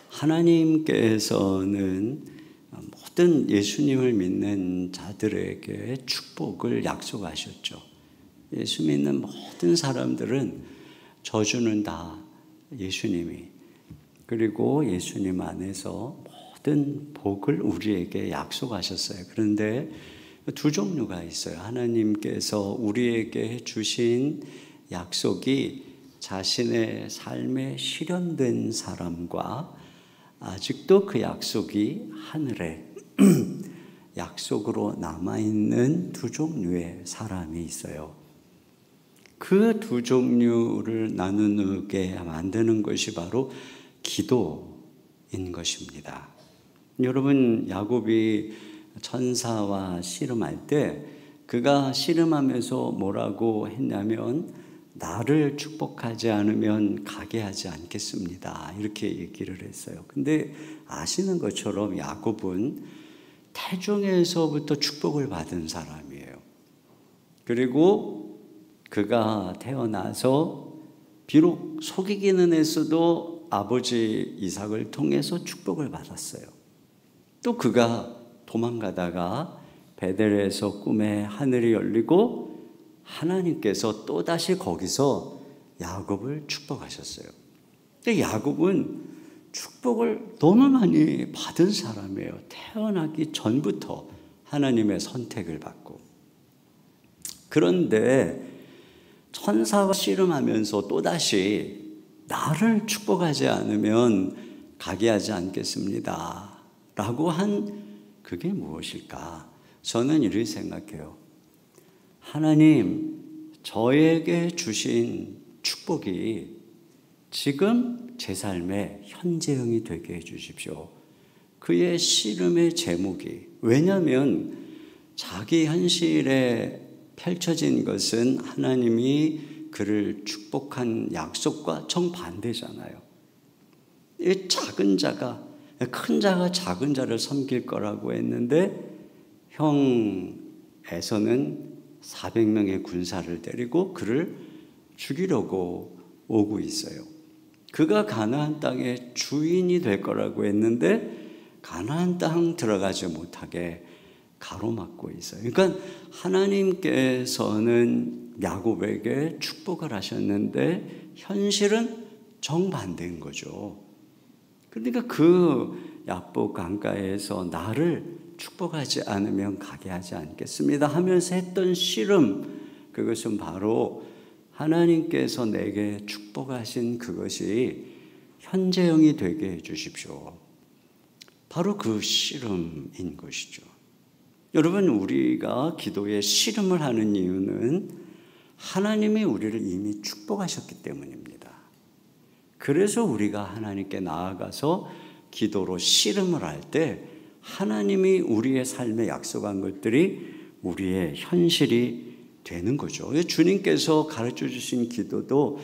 하나님께서는 모든 예수님을 믿는 자들에게 축복을 약속하셨죠. 예수 믿는 모든 사람들은 저주는 다 예수님이, 그리고 예수님 안에서 모든 복을 우리에게 약속하셨어요. 그런데 두 종류가 있어요. 하나님께서 우리에게 주신 약속이 자신의 삶에 실현된 사람과 아직도 그 약속이 하늘에 약속으로 남아있는 두 종류의 사람이 있어요. 그 두 종류를 나누게 만드는 것이 바로 기도인 것입니다. 여러분, 야곱이 천사와 씨름할 때 그가 씨름하면서 뭐라고 했냐면 나를 축복하지 않으면 가게 하지 않겠습니다, 이렇게 얘기를 했어요. 근데 아시는 것처럼 야곱은 태중에서부터 축복을 받은 사람이에요. 그리고 그가 태어나서 비록 속이기는 했어도 아버지 이삭을 통해서 축복을 받았어요. 또 그가 도망가다가 베델에서 꿈에 하늘이 열리고 하나님께서 또다시 거기서 야곱을 축복하셨어요. 근데 야곱은 축복을 너무 많이 받은 사람이에요. 태어나기 전부터 하나님의 선택을 받고. 그런데 천사와 씨름하면서 또다시 나를 축복하지 않으면 가게 하지 않겠습니다 라고 한 그게 무엇일까? 저는 이렇게 생각해요. 하나님, 저에게 주신 축복이 지금 제 삶의 현재형이 되게 해주십시오. 그의 씨름의 제목이, 왜냐하면 자기 현실에 펼쳐진 것은 하나님이 그를 축복한 약속과 정반대잖아요. 이 작은 자가, 큰 자가 작은 자를 섬길 거라고 했는데 형 에서는 400명의 군사를 데리고 그를 죽이려고 오고 있어요. 그가 가나안 땅의 주인이 될 거라고 했는데 가나안 땅 들어가지 못하게 가로막고 있어요. 그러니까 하나님께서는 야곱에게 축복을 하셨는데 현실은 정반대인 거죠. 그러니까 그 야복 강가에서 나를 축복하지 않으면 가게 하지 않겠습니다 하면서 했던 씨름, 그것은 바로 하나님께서 내게 축복하신 그것이 현재형이 되게 해주십시오. 바로 그 씨름인 것이죠. 여러분, 우리가 기도에 씨름을 하는 이유는 하나님이 우리를 이미 축복하셨기 때문입니다. 그래서 우리가 하나님께 나아가서 기도로 씨름을 할 때 하나님이 우리의 삶에 약속한 것들이 우리의 현실이 되는 거죠. 주님께서 가르쳐 주신 기도도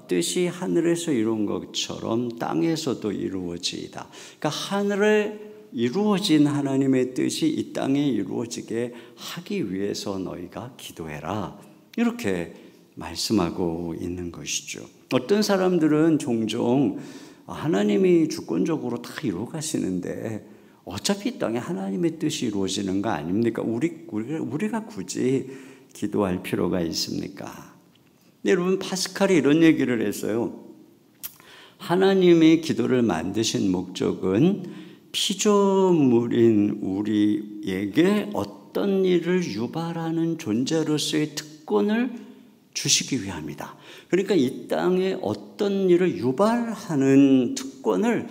뜻이 하늘에서 이루어진 것처럼 땅에서도 이루어지이다. 그러니까 하늘에 이루어진 하나님의 뜻이 이 땅에 이루어지게 하기 위해서 너희가 기도해라, 이렇게 말씀하고 있는 것이죠. 어떤 사람들은 종종 하나님이 주권적으로 다 이루어 가시는데 어차피 이 땅에 하나님의 뜻이 이루어지는 거 아닙니까? 우리가 굳이 기도할 필요가 있습니까? 여러분, 파스칼이 이런 얘기를 했어요. 하나님이 기도를 만드신 목적은 피조물인 우리에게 어떤 일을 유발하는 존재로서의 특권을 주시기 위함이다. 그러니까 이 땅에 어떤 일을 유발하는 특권을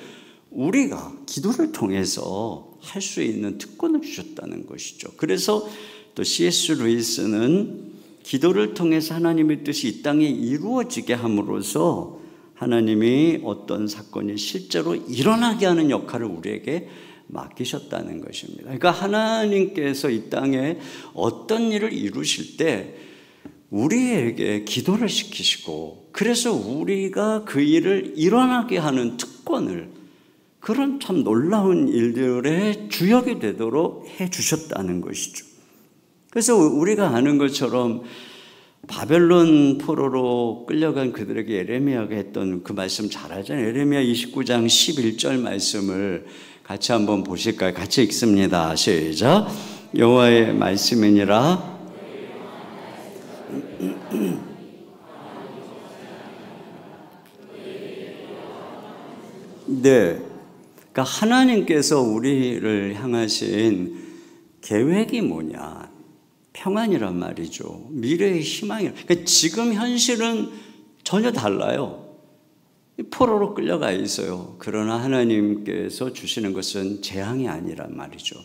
우리가 기도를 통해서 할 수 있는 특권을 주셨다는 것이죠. 그래서 또 C.S. 루이스는 기도를 통해서 하나님의 뜻이 이 땅에 이루어지게 함으로써 하나님이 어떤 사건이 실제로 일어나게 하는 역할을 우리에게 맡기셨다는 것입니다. 그러니까 하나님께서 이 땅에 어떤 일을 이루실 때 우리에게 기도를 시키시고, 그래서 우리가 그 일을 일어나게 하는 특권을, 그런 참 놀라운 일들의 주역이 되도록 해 주셨다는 것이죠. 그래서 우리가 아는 것처럼 바벨론 포로로 끌려간 그들에게 예레미야가 했던 그 말씀 잘 알잖아요. 예레미야 29장 11절 말씀을 같이 한번 보실까요? 같이 읽습니다. 시작. 여호와의 말씀이니라. 네, 그러니까 하나님께서 우리를 향하신 계획이 뭐냐? 평안이란 말이죠. 미래의 희망이. 그러니까 지금 현실은 전혀 달라요. 포로로 끌려가 있어요. 그러나 하나님께서 주시는 것은 재앙이 아니란 말이죠.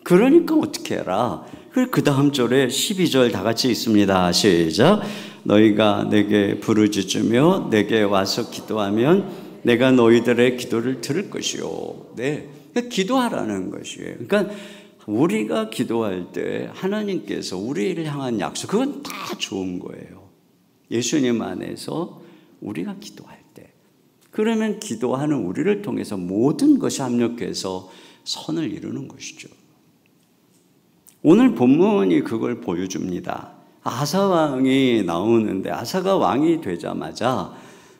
그러니까 어떻게 해라? 그 다음 절에 12절 다 같이 읽습니다. 시작. 너희가 내게 부르짖으며 내게 와서 기도하면 내가 너희들의 기도를 들을 것이요. 네, 그러니까 기도하라는 것이에요. 그러니까 우리가 기도할 때 하나님께서 우리를 향한 약속, 그건 다 좋은 거예요. 예수님 안에서 우리가 기도할 때, 그러면 기도하는 우리를 통해서 모든 것이 합력해서 선을 이루는 것이죠. 오늘 본문이 그걸 보여줍니다. 아사 왕이 나오는데, 아사가 왕이 되자마자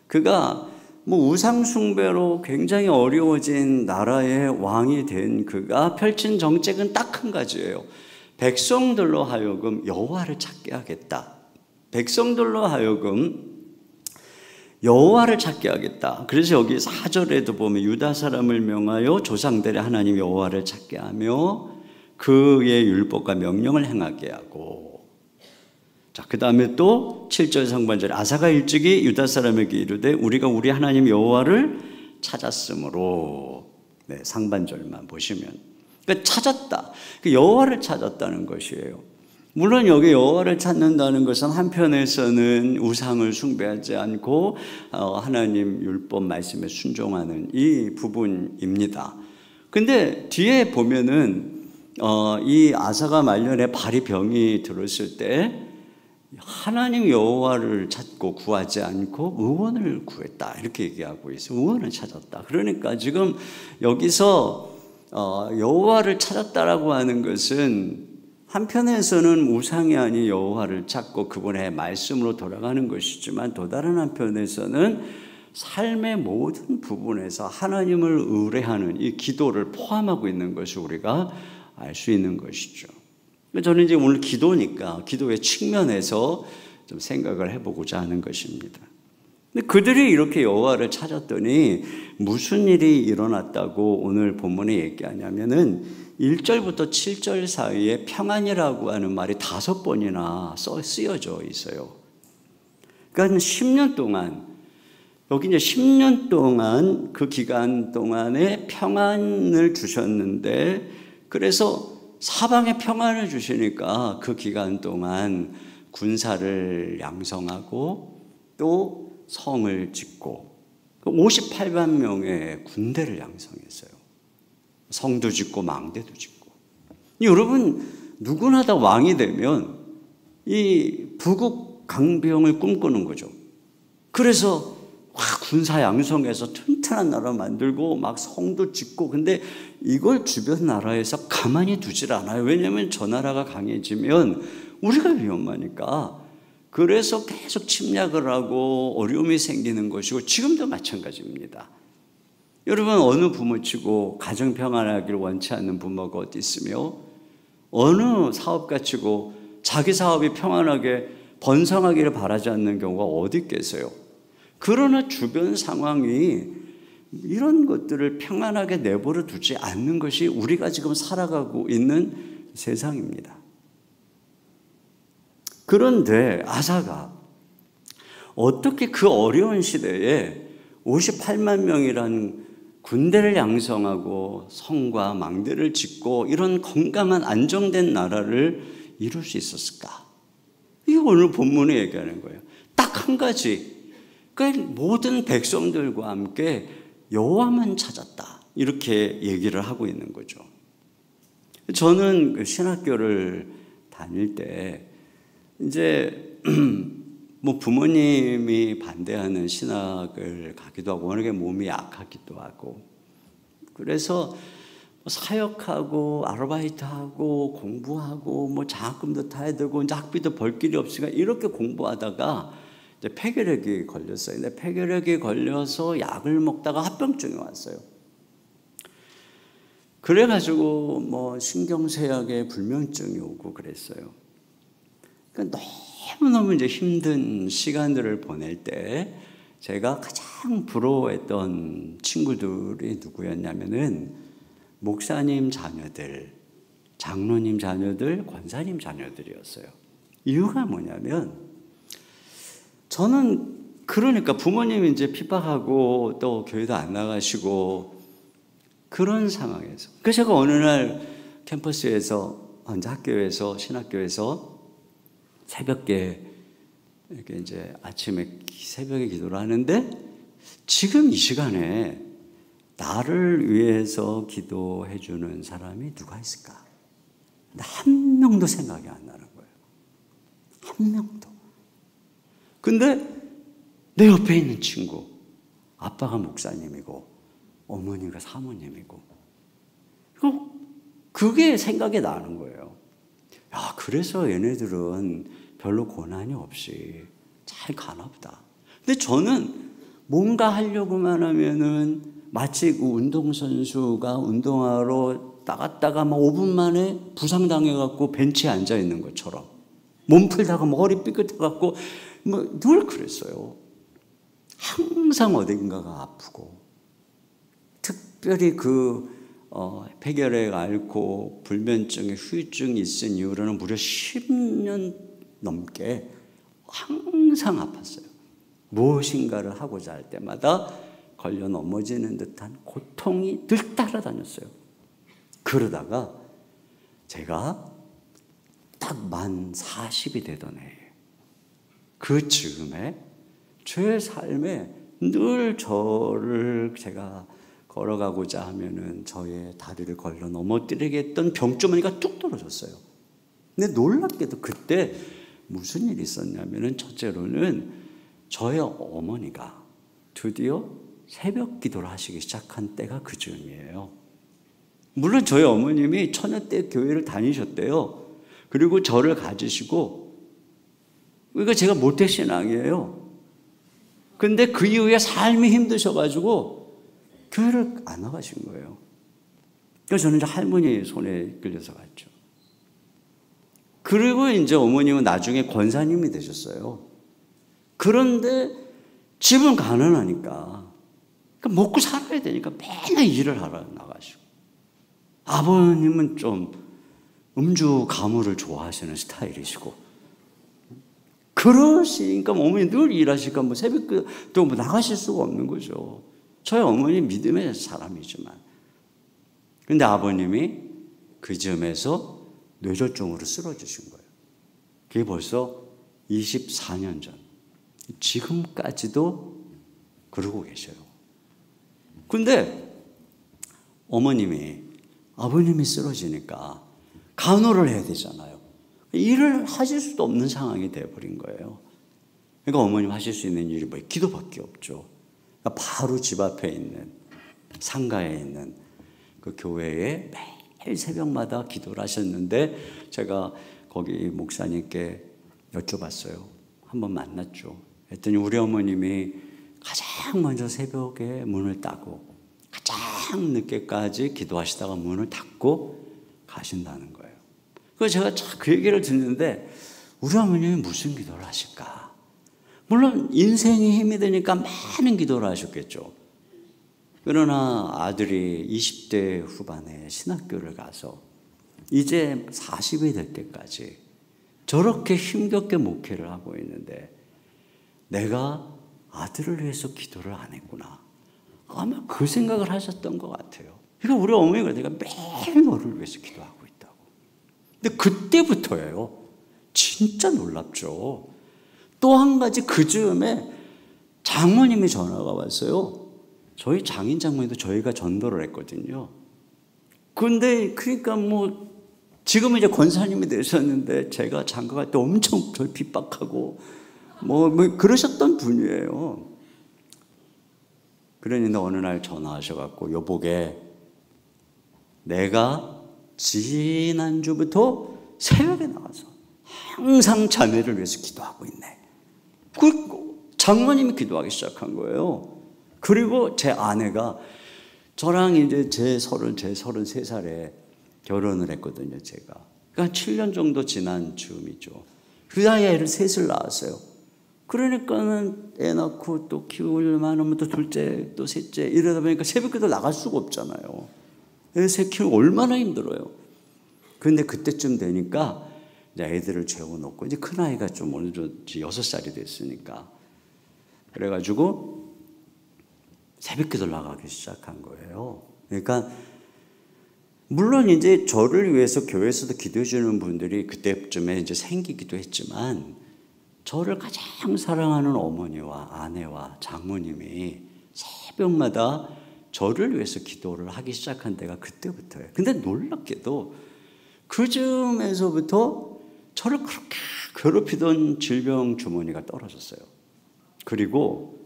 그가 우상 숭배로 굉장히 어려워진 나라의 왕이 된 그가 펼친 정책은 딱 한 가지예요. 백성들로 하여금 여호와를 찾게 하겠다. 백성들로 하여금 여호와를 찾게 하겠다. 그래서 여기 4절에도 보면 유다 사람을 명하여 조상들의 하나님 여호와를 찾게 하며 그의 율법과 명령을 행하게 하고, 자, 그 다음에 또 7절 상반절에 아사가 일찍이 유다 사람에게 이르되 우리가 우리 하나님 여호와를 찾았으므로, 네, 상반절만 보시면, 그러니까 찾았다. 여호와를 찾았다는 것이에요. 물론 여기 여호와를 찾는다는 것은 한편에서는 우상을 숭배하지 않고 하나님 율법 말씀에 순종하는 이 부분입니다. 근데 뒤에 보면은 이 아사가 말년에 발이 병이 들었을 때 하나님 여호와를 찾고 구하지 않고 의원을 구했다, 이렇게 얘기하고 있어요. 의원을 찾았다. 그러니까 지금 여기서 여호와를 찾았다라고 하는 것은 한편에서는 우상이 아닌 여호와를 찾고 그분의 말씀으로 돌아가는 것이지만, 또 다른 한편에서는 삶의 모든 부분에서 하나님을 의뢰하는 이 기도를 포함하고 있는 것을 우리가 알 수 있는 것이죠. 저는 이제 오늘 기도니까 기도의 측면에서 좀 생각을 해보고자 하는 것입니다. 근데 그들이 이렇게 여호와를 찾았더니 무슨 일이 일어났다고 오늘 본문에 얘기하냐면은 1절부터 7절 사이에 평안이라고 하는 말이 5번이나 쓰여져 있어요. 그러니까 10년 동안, 여기 이제 10년 동안 그 기간 동안에 평안을 주셨는데, 그래서 사방에 평안을 주시니까 그 기간 동안 군사를 양성하고 또 성을 짓고 58만 명의 군대를 양성했어요. 성도 짓고 망대도 짓고. 여러분, 누구나 다 왕이 되면 이 부국 강병을 꿈꾸는 거죠. 그래서 군사 양성해서 튼튼한 나라 만들고 막 성도 짓고, 근데 이걸 주변 나라에서 가만히 두질 않아요. 왜냐하면 저 나라가 강해지면 우리가 위험하니까. 그래서 계속 침략을 하고 어려움이 생기는 것이고, 지금도 마찬가지입니다. 여러분, 어느 부모치고 가정 평안하기를 원치 않는 부모가 어디 있으며, 어느 사업가 치고 자기 사업이 평안하게 번성하기를 바라지 않는 경우가 어디 있겠어요? 그러나 주변 상황이 이런 것들을 평안하게 내버려 두지 않는 것이 우리가 지금 살아가고 있는 세상입니다. 그런데 아사가 어떻게 그 어려운 시대에 58만 명이라는 군대를 양성하고 성과 망대를 짓고 이런 건강한 안정된 나라를 이룰 수 있었을까? 이게 오늘 본문에 얘기하는 거예요. 딱 한 가지. 그러니까 모든 백성들과 함께 여호와만 찾았다, 이렇게 얘기를 하고 있는 거죠. 저는 그 신학교를 다닐 때 이제 부모님이 반대하는 신학을 가기도 하고, 워낙에 몸이 약하기도 하고, 그래서 사역하고 아르바이트하고 공부하고 뭐 장학금도 타야 되고 이제 학비도 벌 길이 없으니까 이렇게 공부하다가 이제 폐결핵이 걸렸어요. 근데 폐결핵이 걸려서 약을 먹다가 합병증이 왔어요. 그래가지고 뭐 신경쇠약에 불면증이 오고 그랬어요. 그러니까 너무너무 이제 힘든 시간들을 보낼 때 제가 가장 부러워했던 친구들이 누구였냐면은 목사님 자녀들, 장로님 자녀들, 권사님 자녀들이었어요. 이유가 뭐냐면 저는 그러니까 부모님이 이제 핍박하고 또 교회도 안 나가시고 그런 상황에서 그래서 제가 어느 날 캠퍼스에서 학교에서 신학교에서 새벽에 이렇게 이제 아침에 새벽에 기도를 하는데 지금 이 시간에 나를 위해서 기도해 주는 사람이 누가 있을까? 한 명도 생각이 안 나는 거예요. 한 명도. 근데 내 옆에 있는 친구, 아빠가 목사님이고 어머니가 사모님이고 그게 생각이 나는 거예요. 야, 그래서 얘네들은 별로 고난이 없이 잘 가나 보다. 근데 저는 뭔가 하려고만 하면은 마치 그 운동선수가 운동하러 나갔다가 막 5분 만에 부상당해갖고 벤치에 앉아있는 것처럼 몸 풀다가 뭐 허리 삐끗해갖고 뭐 늘 그랬어요. 항상 어딘가가 아프고 특별히 폐결핵 앓고 불면증에 후유증이 있은 이후로는 무려 10년 넘게 항상 아팠어요. 무엇인가를 하고자 할 때마다 걸려 넘어지는 듯한 고통이 늘 따라다녔어요. 그러다가 제가 딱 만 40이 되던 해예요. 그 즈음에 제 삶에 늘 저를 제가 걸어가고자 하면은 저의 다리를 걸러 넘어뜨리게 했던 병주머니가 뚝 떨어졌어요. 근데 놀랍게도 그때 무슨 일이 있었냐면은 첫째로는 저의 어머니가 드디어 새벽 기도를 하시기 시작한 때가 그 즈음이에요. 물론 저희 어머님이 처녀 때 교회를 다니셨대요. 그리고 저를 가지시고, 그러니까 제가 모태신앙이에요. 근데 그 이후에 삶이 힘드셔가지고 교회를 안 나가신 거예요. 그래서 저는 이제 할머니 손에 이끌려서 갔죠. 그리고 이제 어머님은 나중에 권사님이 되셨어요. 그런데 집은 가난하니까 먹고 살아야 되니까 맨날 일을 하러 나가시고, 아버님은 좀 음주 가무를 좋아하시는 스타일이시고, 그러시니까 어머니 늘 일하시니까 뭐 새벽도 뭐 나가실 수가 없는 거죠. 저희 어머니 믿음의 사람이지만. 근데 아버님이 그 즈음에서 뇌졸중으로 쓰러지신 거예요. 그게 벌써 24년 전. 지금까지도 그러고 계셔요. 근데 아버님이 쓰러지니까 간호를 해야 되잖아요. 일을 하실 수도 없는 상황이 되어버린 거예요. 그러니까 어머님 하실 수 있는 일이 기도밖에 없죠. 그러니까 바로 집 앞에 있는 상가에 있는 그 교회에 매일 새벽마다 기도를 하셨는데 제가 거기 목사님께 여쭤봤어요. 한번 만났죠. 했더니 우리 어머님이 가장 먼저 새벽에 문을 따고 가장 늦게까지 기도하시다가 문을 닫고 가신다는 거예요. 그래서 제가 그 얘기를 듣는데 우리 어머님이 무슨 기도를 하실까? 물론 인생이 힘이 드니까 많은 기도를 하셨겠죠. 그러나 아들이 20대 후반에 신학교를 가서 이제 40이 될 때까지 저렇게 힘겹게 목회를 하고 있는데 내가 아들을 위해서 기도를 안 했구나. 아마 그 생각을 하셨던 것 같아요. 그러니까 우리 어머니가 내가 매일 너를 위해서 기도하고 있다고. 근데 그때부터예요. 진짜 놀랍죠. 또 한 가지 그 즈음에 장모님이 전화가 왔어요. 저희 장인 장모님도 저희가 전도를 했거든요. 근데 그러니까 지금은 이제 권사님이 되셨는데 제가 장가갈 때 엄청 저를 핍박하고 그러셨던 분이에요. 그러는데 어느 날 전화하셔갖고 여보게 내가 지난주부터 새벽에 나가서 항상 자매를 위해서 기도하고 있네. 그 장모님이 기도하기 시작한 거예요. 그리고 제 아내가 저랑 이제 제 33살에 결혼을 했거든요, 제가. 그러니까 7년 정도 지난 즈음이죠. 그 나이에 애를 셋을 낳았어요. 그러니까는 애 낳고 또 키우려면 하면 또 둘째, 또 셋째 이러다 보니까 새벽에도 나갈 수가 없잖아요. 애 셋 키우고 얼마나 힘들어요. 그런데 그때쯤 되니까 이제 애들을 재워놓고 이제 큰아이가 좀 어느 정도 6살이 됐으니까 그래가지고 새벽기도를 나가기 시작한 거예요. 그러니까 물론 이제 저를 위해서 교회에서도 기도해 주는 분들이 그때쯤에 이제 생기기도 했지만 저를 가장 사랑하는 어머니와 아내와 장모님이 새벽마다 저를 위해서 기도를 하기 시작한 때가 그때부터예요. 근데 놀랍게도 그 즈음에서부터 저를 그렇게 괴롭히던 질병 주머니가 떨어졌어요. 그리고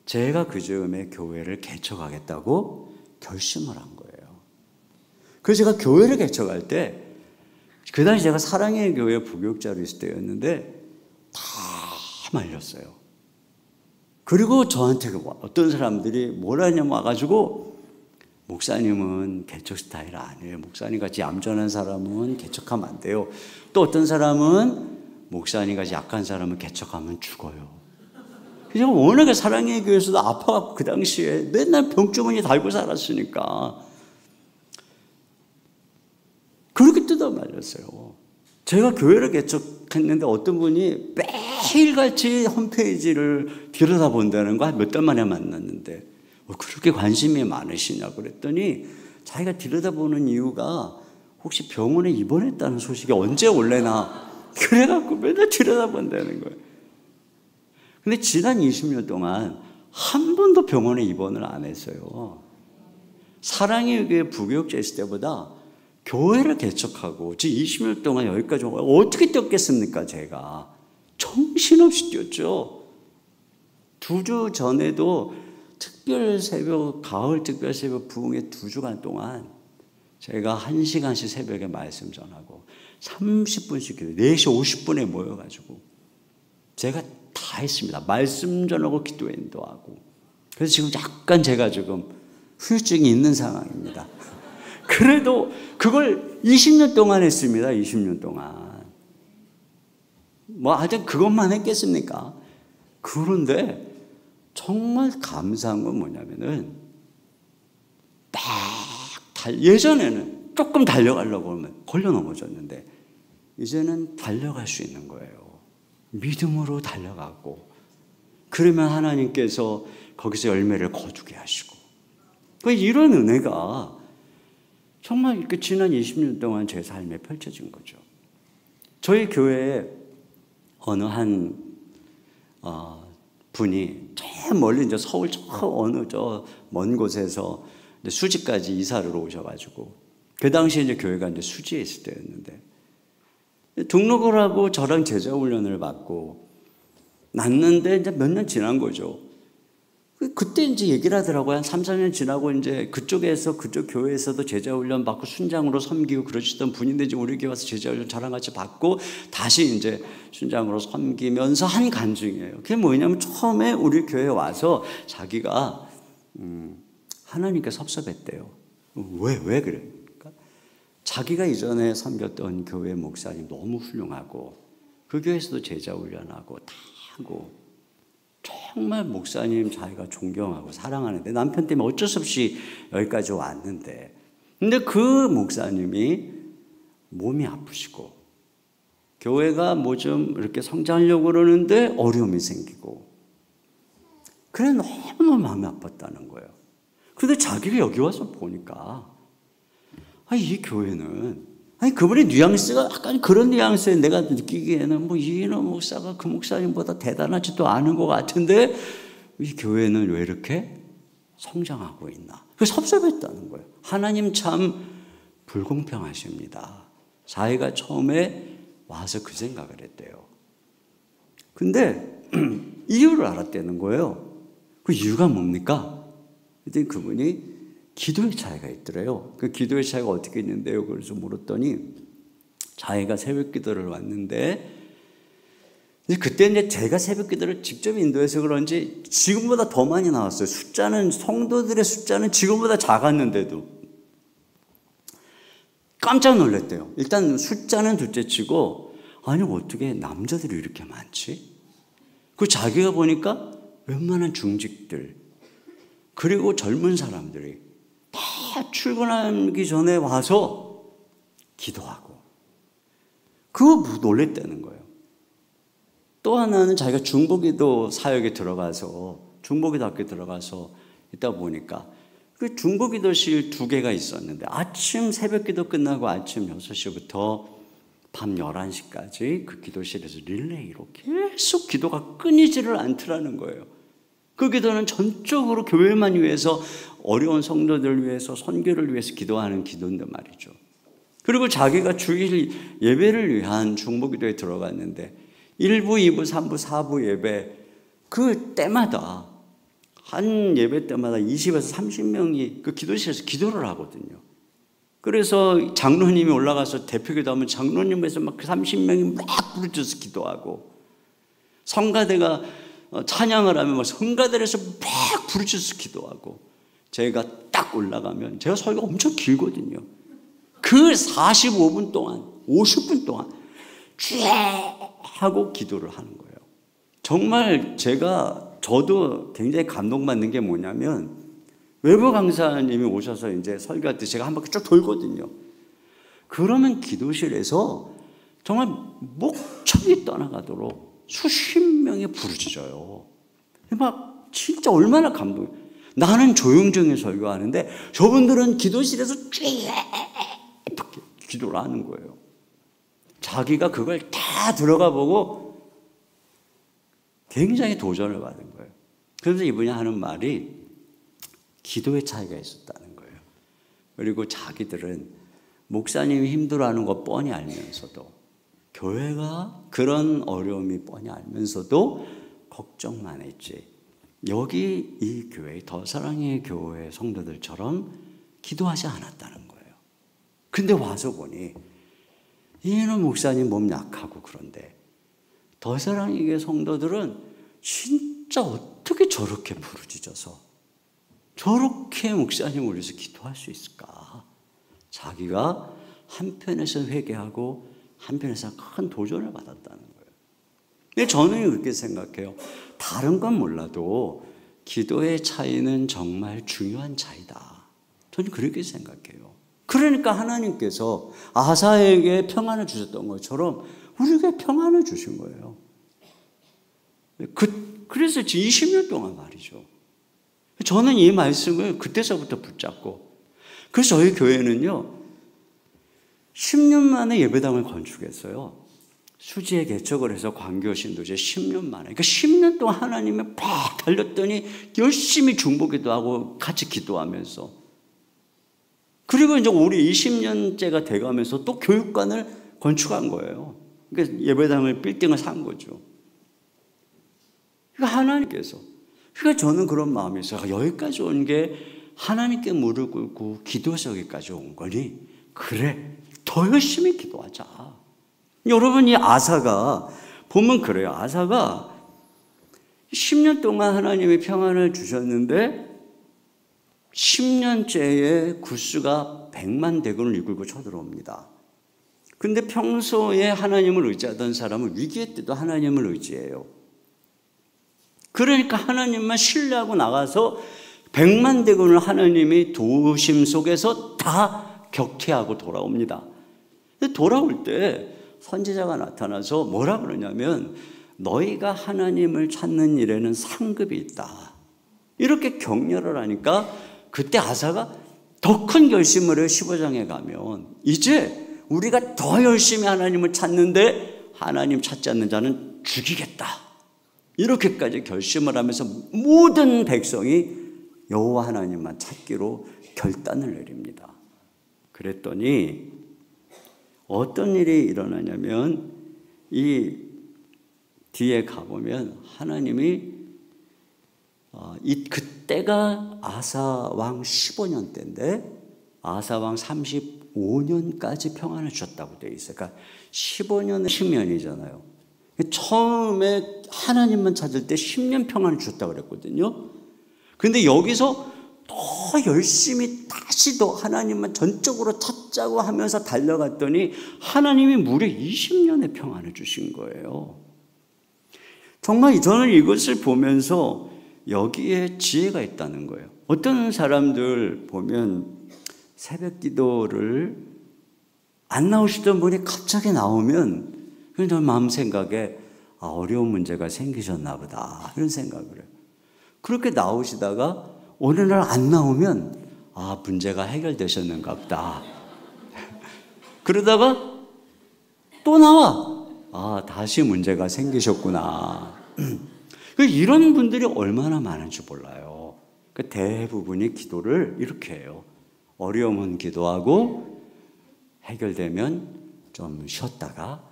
제가 그 즈음에 교회를 개척하겠다고 결심을 한 거예요. 그래서 제가 교회를 개척할 때 그 당시 제가 사랑의 교회 부교육자로 있을 때였는데 다 말렸어요. 그리고 저한테 어떤 사람들이 뭐라 하냐면 와가지고 목사님은 개척 스타일 아니에요. 목사님같이 얌전한 사람은 개척하면 안 돼요. 또 어떤 사람은 목사님같이 약한 사람은 개척하면 죽어요. 제가 워낙에 사랑의 교회에서도 아파갖고 그 당시에 맨날 병주머니 달고 살았으니까 그렇게 뜯어 말렸어요. 제가 교회를 개척했는데 어떤 분이 매일같이 홈페이지를 들여다본다는 거 몇 달 만에 만났는데 그렇게 관심이 많으시냐고 그랬더니 자기가 들여다보는 이유가 혹시 병원에 입원했다는 소식이 언제 올래나 그래갖고 맨날 들여다본다는 거예요. 근데 지난 20년 동안 한 번도 병원에 입원을 안 했어요. 사랑의 교회 부교육자 있을 때보다 교회를 개척하고 지금 20년 동안 여기까지 어떻게 뛰었겠습니까? 제가 정신없이 뛰었죠. 2주 전에도 특별 새벽, 가을 특별 새벽 부흥회 2주간 동안 제가 1시간씩 새벽에 말씀 전하고 30분씩 기도, 4시 50분에 모여가지고 제가 다 했습니다. 말씀 전하고 기도 인도하고. 그래서 지금 약간 제가 지금 후유증이 있는 상황입니다. 그래도 그걸 20년 동안 했습니다. 20년 동안. 뭐 하여튼 그것만 했겠습니까? 그런데 정말 감사한 건 뭐냐면은 예전에는 조금 달려가려고 하면 걸려 넘어졌는데 이제는 달려갈 수 있는 거예요. 믿음으로 달려가고 그러면 하나님께서 거기서 열매를 거두게 하시고 이런 은혜가 정말 이렇게 지난 20년 동안 제 삶에 펼쳐진 거죠. 저희 교회에 어느 한 분이 저 멀리 이제 서울 저 어느 저 먼 곳에서 이제 수지까지 이사를 오셔가지고 그 당시에 이제 교회가 이제 수지에 있을 때였는데 등록을 하고 저랑 제자 훈련을 받고 났는데 이제 몇 년 지난 거죠. 그때 이제 얘기를 하더라고요. 한 3, 4년 지나고 이제 그쪽에서 그쪽 교회에서도 제자 훈련 받고 순장으로 섬기고 그러시던 분인데 지금 우리 교회 와서 제자 훈련 저랑 같이 받고 다시 이제 순장으로 섬기면서 한 간증이에요. 그게 뭐냐면 처음에 우리 교회에 와서 자기가 하나님께 섭섭했대요. 왜 그래? 그러니까 자기가 이전에 섬겼던 교회 목사님 너무 훌륭하고 그 교회에서도 제자 훈련하고 다 하고 정말 목사님 자기가 존경하고 사랑하는데 남편 때문에 어쩔 수 없이 여기까지 왔는데 근데 그 목사님이 몸이 아프시고 교회가 뭐 좀 이렇게 성장하려고 그러는데 어려움이 생기고 그래 너무너무 마음이 아팠다는 거예요. 근데 자기가 여기 와서 보니까 이 교회는 그분의 뉘앙스가 약간 그런 뉘앙스에 내가 느끼기에는 뭐 이놈 목사가 그 목사님보다 대단하지도 않은 것 같은데 이 교회는 왜 이렇게 성장하고 있나? 그래서 섭섭했다는 거예요. 하나님 참 불공평하십니다. 자기가 처음에 와서 그 생각을 했대요. 근데 이유를 알았다는 거예요. 그 이유가 뭡니까? 그랬더니 그분이 기도의 차이가 있더래요. 그 기도의 차이가 어떻게 있는데요? 그래서 물었더니 자기가 새벽 기도를 왔는데 그때 이제 제가 새벽 기도를 직접 인도해서 그런지 지금보다 더 많이 나왔어요. 성도들의 숫자는 지금보다 작았는데도 깜짝 놀랐대요. 일단 숫자는 둘째치고 아니 어떻게 남자들이 이렇게 많지? 그 자기가 보니까 웬만한 중직들 그리고 젊은 사람들이 다 출근하기 전에 와서 기도하고 그거 놀랬다는 거예요. 또 하나는 자기가 중보기도 사역에 들어가서 중보기도 학교에 들어가서 있다 보니까 그 중보기도실 2개가 있었는데 아침 새벽기도 끝나고 아침 6시부터 밤 11시까지 그 기도실에서 릴레이로 계속 기도가 끊이지를 않더라는 거예요. 그 기도는 전적으로 교회만 위해서 어려운 성도들 위해서 선교를 위해서 기도하는 기도인데 말이죠. 그리고 자기가 주일 예배를 위한 중보기도에 들어갔는데 1부, 2부, 3부, 4부 예배 그 때마다 한 예배 때마다 20에서 30명이 그 기도실에서 기도를 하거든요. 그래서 장로님이 올라가서 대표기도 하면 장로님에서 막 30명이 막 부르짖어서 기도하고 성가대가 찬양을 하면 막 성가대에서 막 부르짖어서 기도하고 제가 딱 올라가면 제가 설교가 엄청 길거든요. 그 45분 동안 50분 동안 쭉 하고 기도를 하는 거예요. 정말 저도 굉장히 감동받는 게 뭐냐면 외부 강사님이 오셔서 이제 설교할 때 제가 한 바퀴 쭉 돌거든요. 그러면 기도실에서 정말 목청이 떠나가도록 수십 명이 부르짖어요. 막 진짜 얼마나 감동해요. 나는 조용조용히 설교하는데 저분들은 기도실에서 쭉 기도를 하는 거예요. 자기가 그걸 다 들어가 보고 굉장히 도전을 받은 거예요. 그래서 이분이 하는 말이 기도의 차이가 있었다는 거예요. 그리고 자기들은 목사님이 힘들어하는 거 뻔히 알면서도 교회가 그런 어려움이 뻔히 알면서도 걱정만 했지 여기 이 교회 더 사랑의 교회 성도들처럼 기도하지 않았다는 거예요. 근데 와서 보니 이놈 목사님 몸 약하고 그런데 더 사랑의 교회 성도들은 진짜 어떻게 저렇게 부르짖어서 저렇게 목사님을 위해서 기도할 수 있을까? 자기가 한편에서 회개하고 한편에서 큰 도전을 받았다는 거예요. 근데 저는 그렇게 생각해요. 다른 건 몰라도 기도의 차이는 정말 중요한 차이다. 저는 그렇게 생각해요. 그러니까 하나님께서 아사에게 평안을 주셨던 것처럼 우리에게 평안을 주신 거예요. 그래서 20년 동안 말이죠. 저는 이 말씀을 그때서부터 붙잡고 그래서 저희 교회는요 10년 만에 예배당을 건축했어요. 수지에 개척을 해서 광교 신도제 10년 만에. 그러니까 10년 동안 하나님에 팍 달렸더니 열심히 중보기도 하고 같이 기도하면서 그리고 이제 우리 20년째가 돼가면서 또 교육관을 건축한 거예요. 그러니까 예배당을 빌딩을 산 거죠. 그러니까 하나님께서 그러니까 저는 그런 마음이 있어요. 여기까지 온 게 하나님께 무릎 꿇고 기도해서 여기까지 온 거니 그래 더 열심히 기도하자. 여러분 이 아사가 보면 그래요. 아사가 10년 동안 하나님이 평안을 주셨는데 10년째에 구스가 100만 대군을 이끌고 쳐들어옵니다. 근데 평소에 하나님을 의지하던 사람은 위기의 때도 하나님을 의지해요. 그러니까 하나님만 신뢰하고 나가서 100만 대군을 하나님이 도심 속에서 다 격퇴하고 돌아옵니다. 돌아올 때 선지자가 나타나서 뭐라 그러냐면 너희가 하나님을 찾는 일에는 상급이 있다. 이렇게 격려를 하니까 그때 아사가 더 큰 결심을 해요. 15장에 가면 이제 우리가 더 열심히 하나님을 찾는데 하나님 찾지 않는 자는 죽이겠다. 이렇게까지 결심을 하면서 모든 백성이 여호와 하나님만 찾기로 결단을 내립니다. 그랬더니 어떤 일이 일어나냐면 이 뒤에 가보면 하나님이 그때가 아사 왕 15년 때인데 아사 왕 35년까지 평안을 주셨다고 되어 있어요. 그러니까 15년에 10년이잖아요. 처음에 하나님만 찾을 때 10년 평안을 주셨다고 그랬거든요. 근데 여기서 더 열심히 다시 더 하나님만 전적으로 찾자고 하면서 달려갔더니 하나님이 무려 20년의 평안을 주신 거예요. 정말 저는 이것을 보면서 여기에 지혜가 있다는 거예요. 어떤 사람들 보면 새벽 기도를 안 나오시던 분이 갑자기 나오면 그냥 마음 생각에 어려운 문제가 생기셨나 보다 이런 생각을 해요. 그렇게 나오시다가 어느 날 안 나오면 문제가 해결되셨는가 보다. 그러다가 또 나와. 다시 문제가 생기셨구나. 이런 분들이 얼마나 많은지 몰라요. 대부분이 기도를 이렇게 해요. 어려우면 기도하고 해결되면 좀 쉬었다가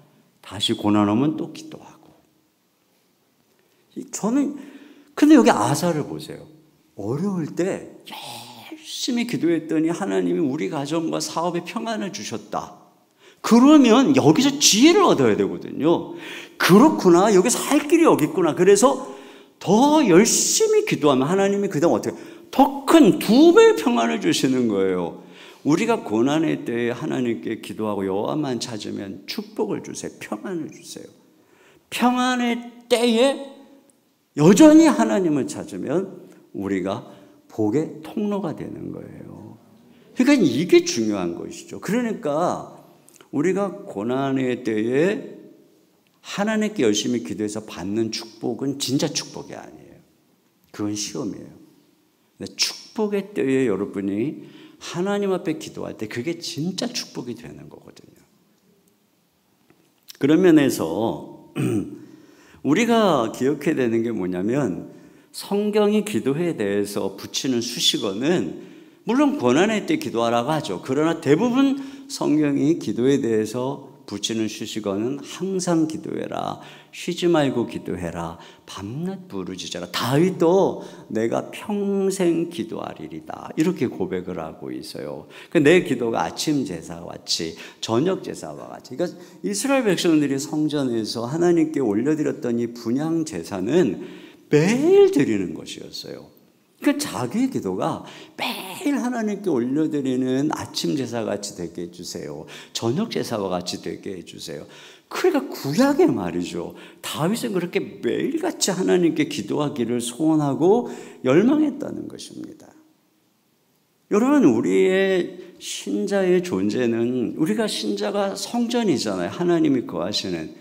다시 고난 오면 또 기도하고. 근데 여기 아사를 보세요. 어려울 때 열심히 기도했더니 하나님이 우리 가정과 사업에 평안을 주셨다. 그러면 여기서 지혜를 얻어야 되거든요. 그렇구나. 여기서 할 길이 여기 있구나. 그래서 더 열심히 기도하면 하나님이 그 다음 어떻게 더 큰 2배의 평안을 주시는 거예요. 우리가 고난의 때에 하나님께 기도하고 여호와만 찾으면 축복을 주세요. 평안을 주세요. 평안의 때에 여전히 하나님을 찾으면 우리가 복의 통로가 되는 거예요. 그러니까 이게 중요한 것이죠. 그러니까 우리가 고난의 때에 하나님께 열심히 기도해서 받는 축복은 진짜 축복이 아니에요. 그건 시험이에요. 근데 축복의 때에 여러분이 하나님 앞에 기도할 때 그게 진짜 축복이 되는 거거든요. 그런 면에서 우리가 기억해야 되는 게 뭐냐면 성경이 기도에 대해서 붙이는 수식어는 물론 고난의 때 기도하라고 하죠. 그러나 대부분 성경이 기도에 대해서 붙이는 수식어는 항상 기도해라, 쉬지 말고 기도해라, 밤낮 부르짖어라. 다윗도 내가 평생 기도하리이다 이렇게 고백을 하고 있어요. 내 기도가 아침 제사와 같이 저녁 제사와 같이. 그러니까 이스라엘 백성들이 성전에서 하나님께 올려드렸던 이 분향 제사는 매일 드리는 것이었어요. 그러니까 자기의 기도가 매일 하나님께 올려드리는 아침 제사 같이 되게 해주세요. 저녁 제사와 같이 되게 해주세요. 그러니까 구약의 말이죠. 다윗은 그렇게 매일같이 하나님께 기도하기를 소원하고 열망했다는 것입니다. 여러분, 우리의 신자의 존재는 우리가 신자가 성전이잖아요. 하나님이 거하시는.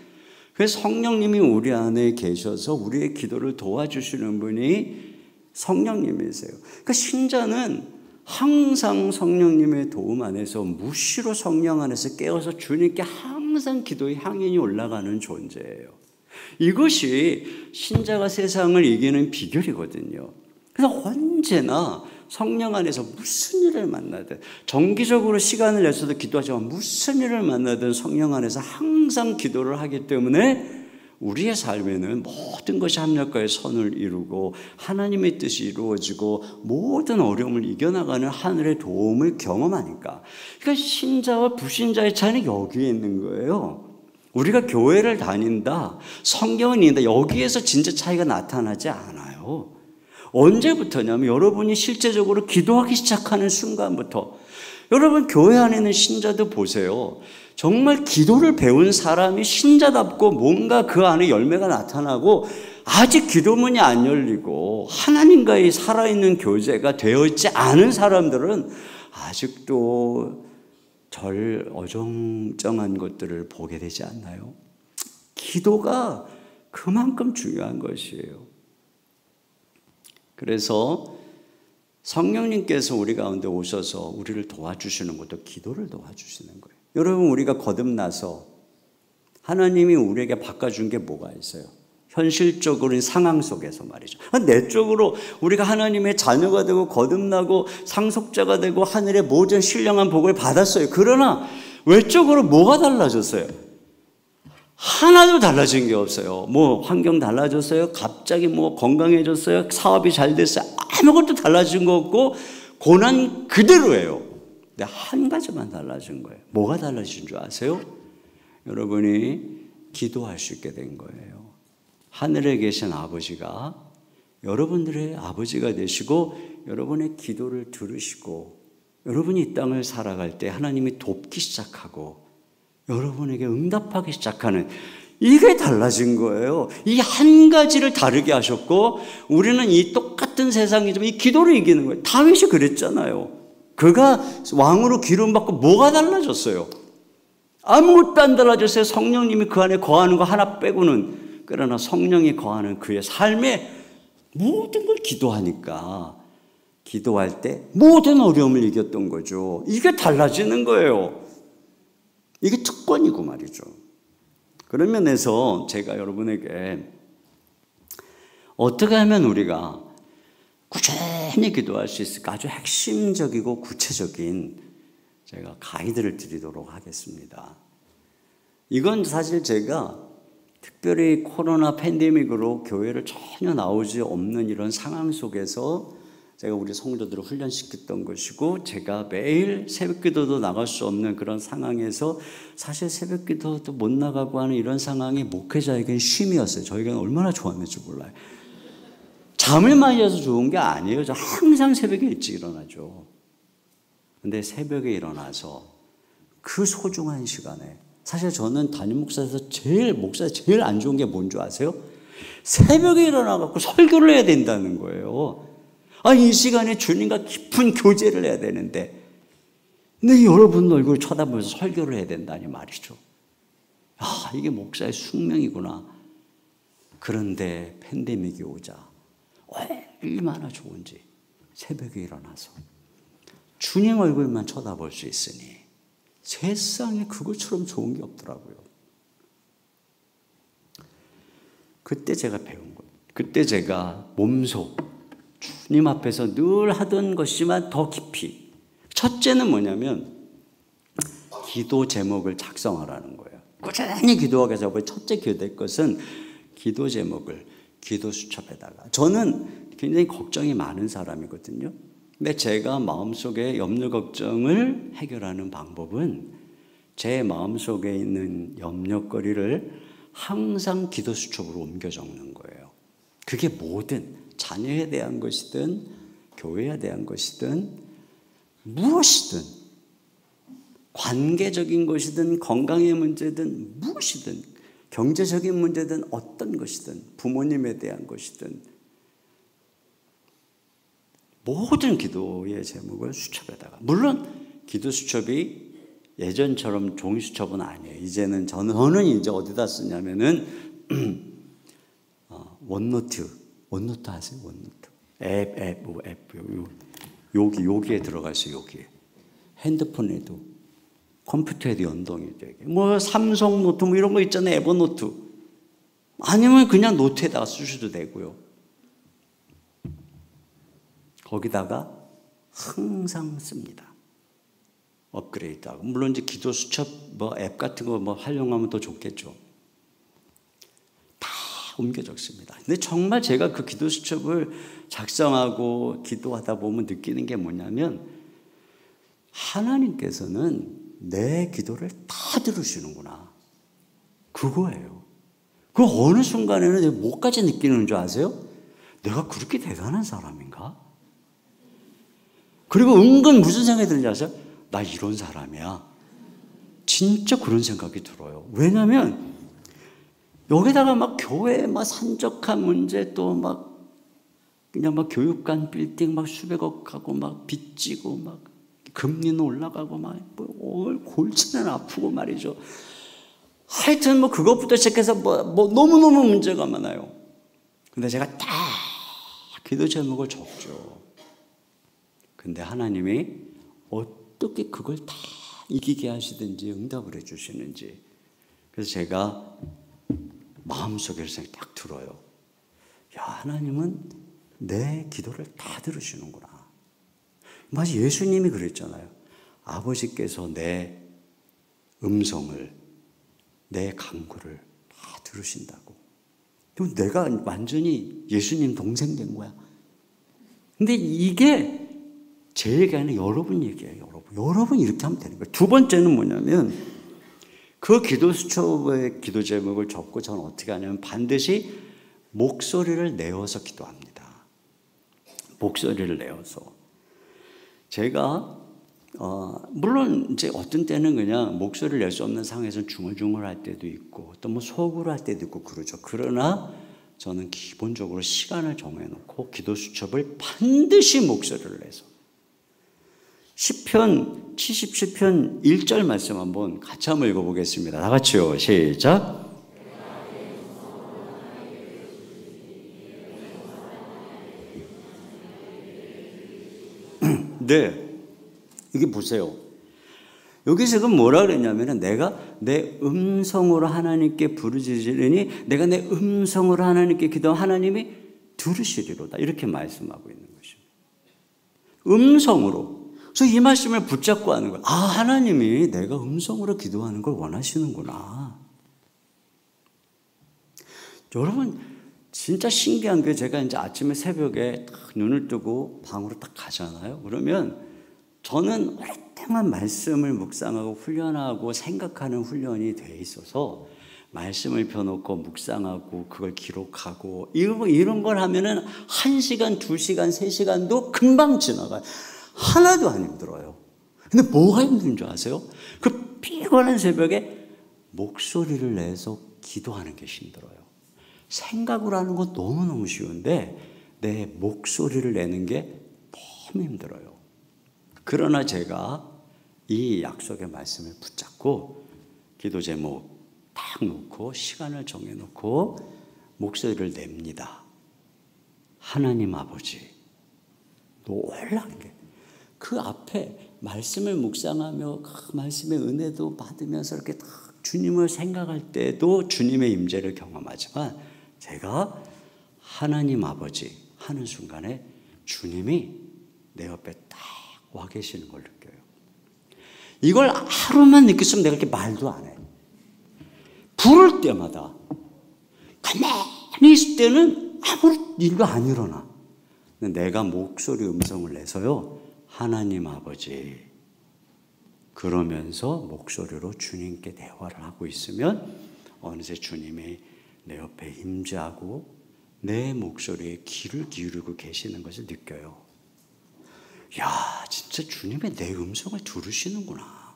그래서 성령님이 우리 안에 계셔서 우리의 기도를 도와주시는 분이 성령님이세요. 그러니까 신자는 항상 성령님의 도움 안에서 무시로 성령 안에서 깨어서 주님께 항상 기도의 향연이 올라가는 존재예요. 이것이 신자가 세상을 이기는 비결이거든요. 그래서 언제나 성령 안에서 무슨 일을 만나든 정기적으로 시간을 내서도 기도하지만 무슨 일을 만나든 성령 안에서 항상 기도를 하기 때문에 우리의 삶에는 모든 것이 합력하여 선을 이루고 하나님의 뜻이 이루어지고 모든 어려움을 이겨나가는 하늘의 도움을 경험하니까. 그러니까 신자와 불신자의 차이는 여기에 있는 거예요. 우리가 교회를 다닌다, 성경을 읽는다, 여기에서 진짜 차이가 나타나지 않아요. 언제부터냐면 여러분이 실제적으로 기도하기 시작하는 순간부터. 여러분, 교회 안에 있는 신자도 보세요. 정말 기도를 배운 사람이 신자답고 뭔가 그 안에 열매가 나타나고 아직 기도문이 안 열리고 하나님과의 살아있는 교제가 되어 있지 않은 사람들은 아직도 절 어정쩡한 것들을 보게 되지 않나요? 기도가 그만큼 중요한 것이에요. 그래서 성령님께서 우리 가운데 오셔서 우리를 도와주시는 것도 기도를 도와주시는 거예요. 여러분, 우리가 거듭나서 하나님이 우리에게 바꿔준 게 뭐가 있어요? 현실적으로는 상황 속에서 말이죠. 내적으로 우리가 하나님의 자녀가 되고 거듭나고 상속자가 되고 하늘의 모든 신령한 복을 받았어요. 그러나 외적으로 뭐가 달라졌어요? 하나도 달라진 게 없어요. 뭐 환경 달라졌어요? 갑자기 뭐 건강해졌어요? 사업이 잘 됐어요? 아무것도 달라진 거 없고 고난 그대로예요. 근데 한 가지만 달라진 거예요. 뭐가 달라진 줄 아세요? 여러분이 기도할 수 있게 된 거예요. 하늘에 계신 아버지가 여러분들의 아버지가 되시고 여러분의 기도를 들으시고 여러분이 이 땅을 살아갈 때 하나님이 돕기 시작하고 여러분에게 응답하기 시작하는, 이게 달라진 거예요. 이 한 가지를 다르게 하셨고 우리는 이 똑같은 세상이지만 이 기도를 이기는 거예요. 다윗이 그랬잖아요. 그가 왕으로 기름받고 뭐가 달라졌어요? 아무것도 안 달라졌어요. 성령님이 그 안에 거하는 거 하나 빼고는. 그러나 성령이 거하는 그의 삶에 모든 걸 기도하니까 기도할 때 모든 어려움을 이겼던 거죠. 이게 달라지는 거예요. 이게 특권이고 말이죠. 그런 면에서 제가 여러분에게 어떻게 하면 우리가 꾸준히 기도할 수 있을까, 아주 핵심적이고 구체적인 제가 가이드를 드리도록 하겠습니다. 이건 사실 제가 특별히 코로나 팬데믹으로 교회를 전혀 나오지 없는 이런 상황 속에서 제가 우리 성도들을 훈련시켰던 것이고, 제가 매일 새벽기도도 나갈 수 없는 그런 상황에서 사실 새벽기도도 못 나가고 하는 이런 상황이 목회자에게는 쉼이었어요. 저희가 얼마나 좋았는지 몰라요. 잠을 많이 자서 좋은 게 아니에요. 저 항상 새벽에 일찍 일어나죠. 근데 새벽에 일어나서 그 소중한 시간에, 사실 저는 담임 목사에서 목사에서 제일 안 좋은 게 뭔 줄 아세요? 새벽에 일어나갖고 설교를 해야 된다는 거예요. 아니, 이 시간에 주님과 깊은 교제를 해야 되는데, 근데 여러분 얼굴 쳐다보면서 설교를 해야 된다니 말이죠. 아, 이게 목사의 숙명이구나. 그런데 팬데믹이 오자 얼마나 좋은지 새벽에 일어나서 주님 얼굴만 쳐다볼 수 있으니 세상에 그것처럼 좋은 게 없더라고요. 그때 제가 배운 거예요. 그때 제가 몸소 주님 앞에서 늘 하던 것이지만 더 깊이. 첫째는 뭐냐면 기도 제목을 작성하라는 거예요. 꾸준히 기도하게 해서 첫째 기도될 것은 기도 제목을 기도 수첩에다가. 저는 굉장히 걱정이 많은 사람이거든요. 근데 제가 마음속에 염려 걱정을 해결하는 방법은 제 마음속에 있는 염려거리를 항상 기도 수첩으로 옮겨 적는 거예요. 그게 뭐든 자녀에 대한 것이든 교회에 대한 것이든 무엇이든, 관계적인 것이든 건강의 문제든 무엇이든, 경제적인 문제든 어떤 것이든, 부모님에 대한 것이든 모든 기도의 제목을 수첩에다가. 물론 기도 수첩이 예전처럼 종이 수첩은 아니에요. 이제는 저는 이제 어디다 쓰냐면은 원노트 아세요? 원노트. 앱. 여기에 들어가서 여기에. 핸드폰에도, 컴퓨터에도 연동이 되게. 뭐 삼성 노트 뭐 이런 거 있잖아요. 에버노트. 아니면 그냥 노트에다가 쓰셔도 되고요. 거기다가 항상 씁니다. 업그레이드하고. 물론 이제 기도 수첩 뭐 앱 같은 거 뭐 활용하면 더 좋겠죠. 옮겨 적습니다. 근데 정말 제가 그 기도 수첩을 작성하고 기도하다 보면 느끼는 게 뭐냐면 하나님께서는 내 기도를 다 들으시는구나. 그거예요. 그 어느 순간에는 내가 뭐까지 느끼는 줄 아세요? 내가 그렇게 대단한 사람인가? 그리고 은근 무슨 생각이 드는지 아세요? 나 이런 사람이야. 진짜 그런 생각이 들어요. 왜냐하면 여기다가 막 교회 막 산적한 문제, 또 막 그냥 막 교육관 빌딩 막 수백억 하고 막 빚지고 막 금리는 올라가고 막 골치는 아프고 말이죠. 하여튼 뭐 그것부터 시작해서 뭐 너무너무 문제가 많아요. 근데 제가 딱 기도 제목을 적죠. 근데 하나님이 어떻게 그걸 다 이기게 하시든지 응답을 해 주시는지. 그래서 제가 마음속에서 딱 들어요. 야, 하나님은 내 기도를 다 들으시는구나. 마치 예수님이 그랬잖아요. 아버지께서 내 음성을, 내 간구를 들으신다고. 그럼 내가 완전히 예수님 동생 된 거야. 근데 이게 제 얘기 아니라 여러분 얘기예요. 여러분 이렇게 하면 되는 거예요. 두 번째는 뭐냐면 그 기도 수첩의 기도 제목을 적고 저는 어떻게 하냐면 반드시 목소리를 내어서 기도합니다. 목소리를 내어서. 제가 물론 이제 어떤 때는 그냥 목소리를 낼 수 없는 상황에서 중얼중얼 할 때도 있고 또 뭐 속으로 할 때도 있고 그러죠. 그러나 저는 기본적으로 시간을 정해놓고 기도 수첩을 반드시 목소리를 내서 시편 77편 1절 말씀 한번 같이 한번 읽어보겠습니다. 다 같이요. 시작. 네. 이게 보세요. 여기 지금 뭐라 그랬냐면 내가 내 음성으로 하나님께 부르짖으니 내가 내 음성으로 하나님께 기도하면 하나님이 들으시리로다. 이렇게 말씀하고 있는 것입니다. 음성으로. 그래서 이 말씀을 붙잡고 하는 거예요. 아, 하나님이 내가 음성으로 기도하는 걸 원하시는구나. 여러분 진짜 신기한 게 제가 이제 아침에 새벽에 딱 눈을 뜨고 방으로 딱 가잖아요. 그러면 저는 오랫동안 말씀을 묵상하고 훈련하고 생각하는 훈련이 돼 있어서 말씀을 펴놓고 묵상하고 그걸 기록하고 이런 걸 하면은 1시간, 2시간, 3시간도 금방 지나가요. 하나도 안 힘들어요. 근데 뭐가 힘든 줄 아세요? 그 피곤한 새벽에 목소리를 내서 기도하는 게 힘들어요. 생각으로 하는 건 너무너무 쉬운데 내 목소리를 내는 게 너무 힘들어요. 그러나 제가 이 약속의 말씀을 붙잡고 기도 제목 딱 놓고 시간을 정해놓고 목소리를 냅니다. 하나님 아버지, 놀라운 게 그 앞에 말씀을 묵상하며 그 말씀의 은혜도 받으면서 이렇게 딱 주님을 생각할 때도 주님의 임재를 경험하지만 제가 하나님 아버지 하는 순간에 주님이 내 옆에 딱 와 계시는 걸 느껴요. 이걸 하루만 느꼈으면 내가 이렇게 말도 안 해. 부를 때마다 가만히 있을 때는 아무 일도 안 일어나. 내가 목소리 음성을 내서요. 하나님 아버지 그러면서 목소리로 주님께 대화를 하고 있으면 어느새 주님이 내 옆에 임재하고 내 목소리에 귀를 기울이고 계시는 것을 느껴요. 야, 진짜 주님이 내 음성을 들으시는구나.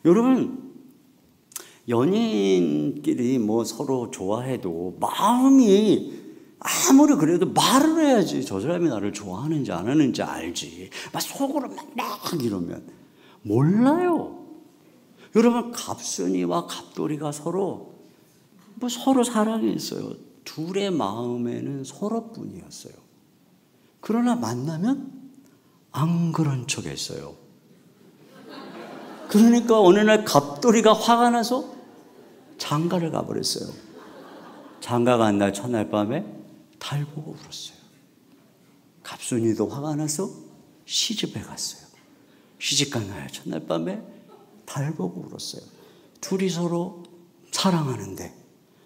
여러분, 연인끼리 뭐 서로 좋아해도 마음이 아무리 그래도 말을 해야지 저 사람이 나를 좋아하는지 안 하는지 알지. 막 속으로 막 이러면 몰라요. 여러분, 갑순이와 갑돌이가 서로 사랑했어요. 둘의 마음에는 서로뿐이었어요. 그러나 만나면 안 그런 척 했어요. 그러니까 어느 날 갑돌이가 화가 나서 장가를 가버렸어요. 장가 간 날 첫날 밤에 달 보고 울었어요. 갑순이도 화가 나서 시집에 갔어요. 시집 간 날 첫날 밤에 달 보고 울었어요. 둘이 서로 사랑하는데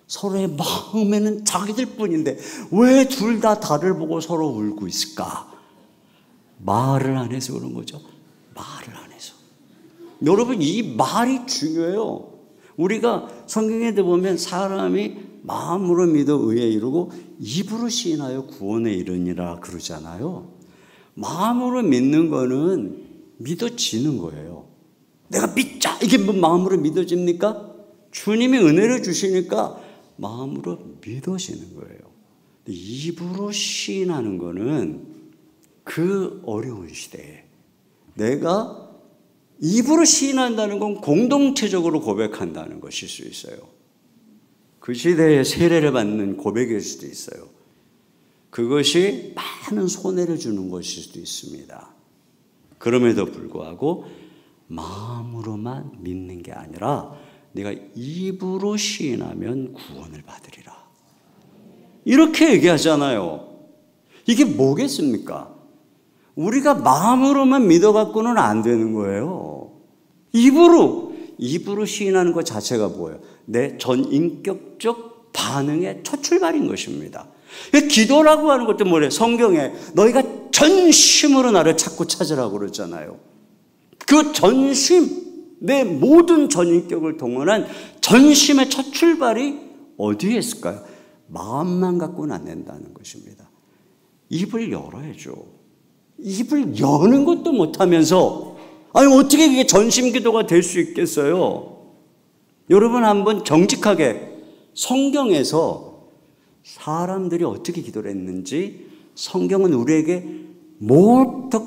서로의 마음에는 자기들 뿐인데 왜 둘 다 달을 보고 서로 울고 있을까? 말을 안 해서 그런 거죠. 말을 안 해서. 여러분, 이 말이 중요해요. 우리가 성경에 보면 사람이 마음으로 믿어 의에 이르고 입으로 시인하여 구원에 이르니라 그러잖아요. 마음으로 믿는 거는 믿어지는 거예요. 내가 믿자 이게 뭐 마음으로 믿어집니까? 주님이 은혜를 주시니까 마음으로 믿어지는 거예요. 입으로 시인하는 거는 그 어려운 시대에 내가 입으로 시인한다는 건 공동체적으로 고백한다는 것일 수 있어요. 그 시대에 세례를 받는 고백일 수도 있어요. 그것이 많은 손해를 주는 것일 수도 있습니다. 그럼에도 불구하고 마음으로만 믿는 게 아니라 내가 입으로 시인하면 구원을 받으리라. 이렇게 얘기하잖아요. 이게 뭐겠습니까? 우리가 마음으로만 믿어갖고는 안 되는 거예요. 입으로 입으로 시인하는 것 자체가 뭐예요? 내 전인격적 반응의 첫 출발인 것입니다. 기도라고 하는 것도 뭐래요? 성경에 너희가 전심으로 나를 찾고 찾으라고 그러잖아요. 그 전심, 내 모든 전인격을 동원한 전심의 첫 출발이 어디에 있을까요? 마음만 갖고는 안 된다는 것입니다. 입을 열어야죠. 입을 여는 것도 못하면서 아니 어떻게 그게 전심 기도가 될 수 있겠어요? 여러분 한번 정직하게 성경에서 사람들이 어떻게 기도를 했는지 성경은 우리에게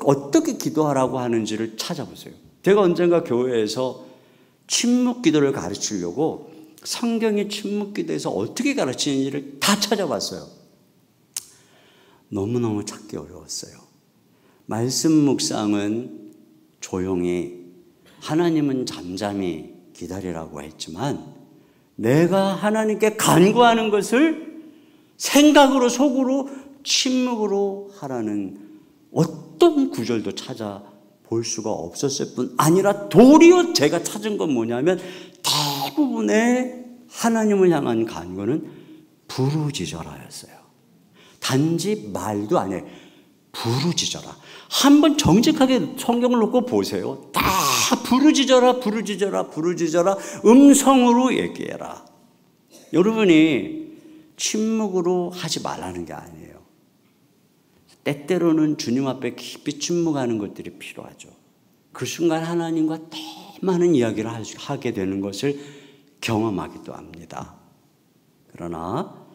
어떻게 기도하라고 하는지를 찾아보세요. 제가 언젠가 교회에서 침묵 기도를 가르치려고 성경의 침묵 기도에서 어떻게 가르치는지를 다 찾아봤어요. 너무너무 찾기 어려웠어요. 말씀 묵상은 조용히, 하나님은 잠잠히 기다리라고 했지만 내가 하나님께 간구하는 것을 생각으로 속으로 침묵으로 하라는 어떤 구절도 찾아볼 수가 없었을 뿐 아니라 도리어 제가 찾은 건 뭐냐면 대부분의 하나님을 향한 간구는 부르짖어라였어요. 단지 말도 아니에요. 부르짖어라. 한번 정직하게 성경을 놓고 보세요. 다 부르짖어라, 부르짖어라, 부르짖어라. 음성으로 얘기해라. 여러분이 침묵으로 하지 말라는 게 아니에요. 때때로는 주님 앞에 깊이 침묵하는 것들이 필요하죠. 그 순간 하나님과 더 많은 이야기를 하게 되는 것을 경험하기도 합니다. 그러나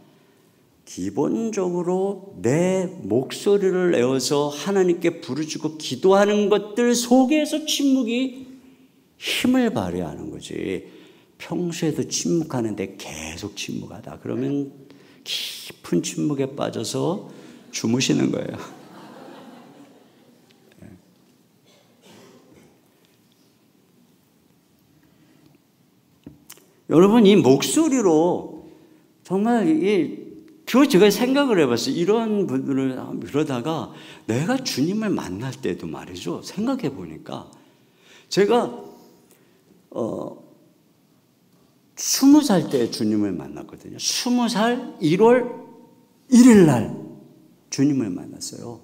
기본적으로 내 목소리를 내어서 하나님께 부르짖고 기도하는 것들 속에서 침묵이 힘을 발휘하는 거지. 평소에도 침묵하는데 계속 침묵하다 그러면 깊은 침묵에 빠져서 주무시는 거예요. 여러분 이 목소리로 정말 제가 생각을 해봤어요. 이런 분들을 그러다가 내가 주님을 만날 때도 말이죠. 생각해 보니까 제가 20살 때 주님을 만났거든요. 20살 1월 1일 날 주님을 만났어요.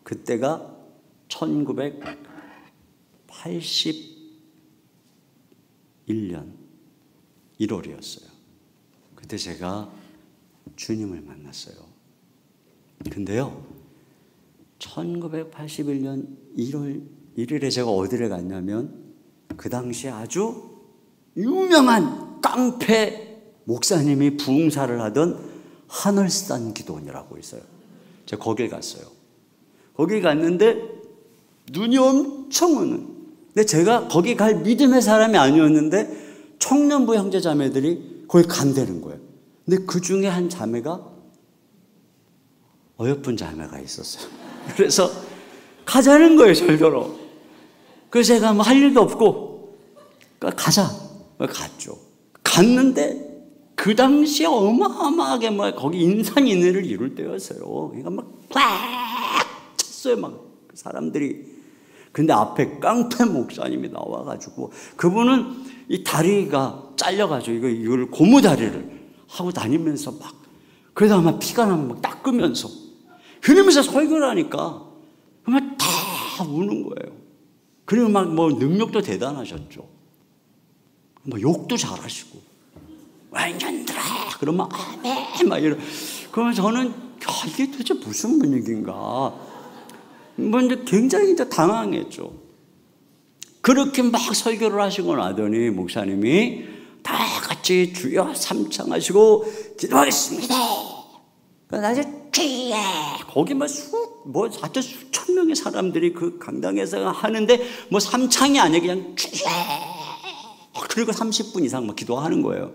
그때가 1981년 1월이었어요. 그때 제가 주님을 만났어요. 근데요, 1981년 1월 1일에 제가 어디를 갔냐면 그 당시에 아주 유명한 깡패 목사님이 부흥사를 하던 하늘산 기도원이라고 있어요. 제가 거길 갔어요. 거기 갔는데 눈이 엄청 오는. 근데 제가 거기 갈 믿음의 사람이 아니었는데 청년부 형제 자매들이 거기 간다는 거예요. 근데 그 중에 한 자매가 어여쁜 자매가 있었어요. 그래서 가자는 거예요, 절더러. 그래서 제가 뭐 할 일도 없고 가자. 갔죠. 갔는데 그 당시에 어마어마하게 막 거기 인산인해를 이룰 때였어요. 그러니까 막 쳤어요, 막 그 사람들이. 근데 앞에 깡패 목사님이 나와가지고 그분은 이 다리가 잘려가지고 이걸 고무다리를 하고 다니면서 막 그러다가 막 피가 나면 막 닦으면서 그러면서 설교를 하니까 막 다 우는 거예요. 그리고 막 뭐 능력도 대단하셨죠. 뭐 욕도 잘하시고 완전들아 그러면 아멘 막 이러. 그러면 저는 이게 도대체 무슨 분위기인가. 뭐 이제 굉장히 이제 당황했죠. 그렇게 막 설교를 하시고 나더니 목사님이 다 같이 주여 삼창하시고 기도하겠습니다. 그래서 주여 거기 뭐 하여튼 수천 명의 사람들이 그 강당에서 하는데 뭐 삼창이 아니라 그냥 주여 그리고 30분 이상 막 기도하는 거예요.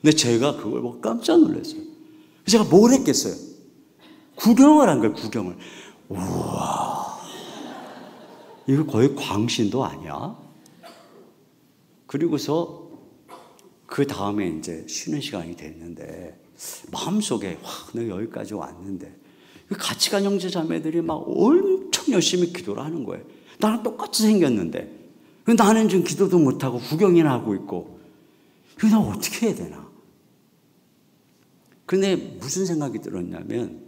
근데 제가 그걸 보고 깜짝 놀랐어요. 제가 뭘 했겠어요? 구경을 한 거예요, 구경을. 우와, 이거 거의 광신도 아니야? 그리고서 그 다음에 이제 쉬는 시간이 됐는데 마음속에 와, 내가 여기까지 왔는데 같이 간 형제 자매들이 막 엄청 열심히 기도를 하는 거예요. 나랑 똑같이 생겼는데 나는 지금 기도도 못하고 구경이나 하고 있고, 이거 나 어떻게 해야 되나? 근데 무슨 생각이 들었냐면,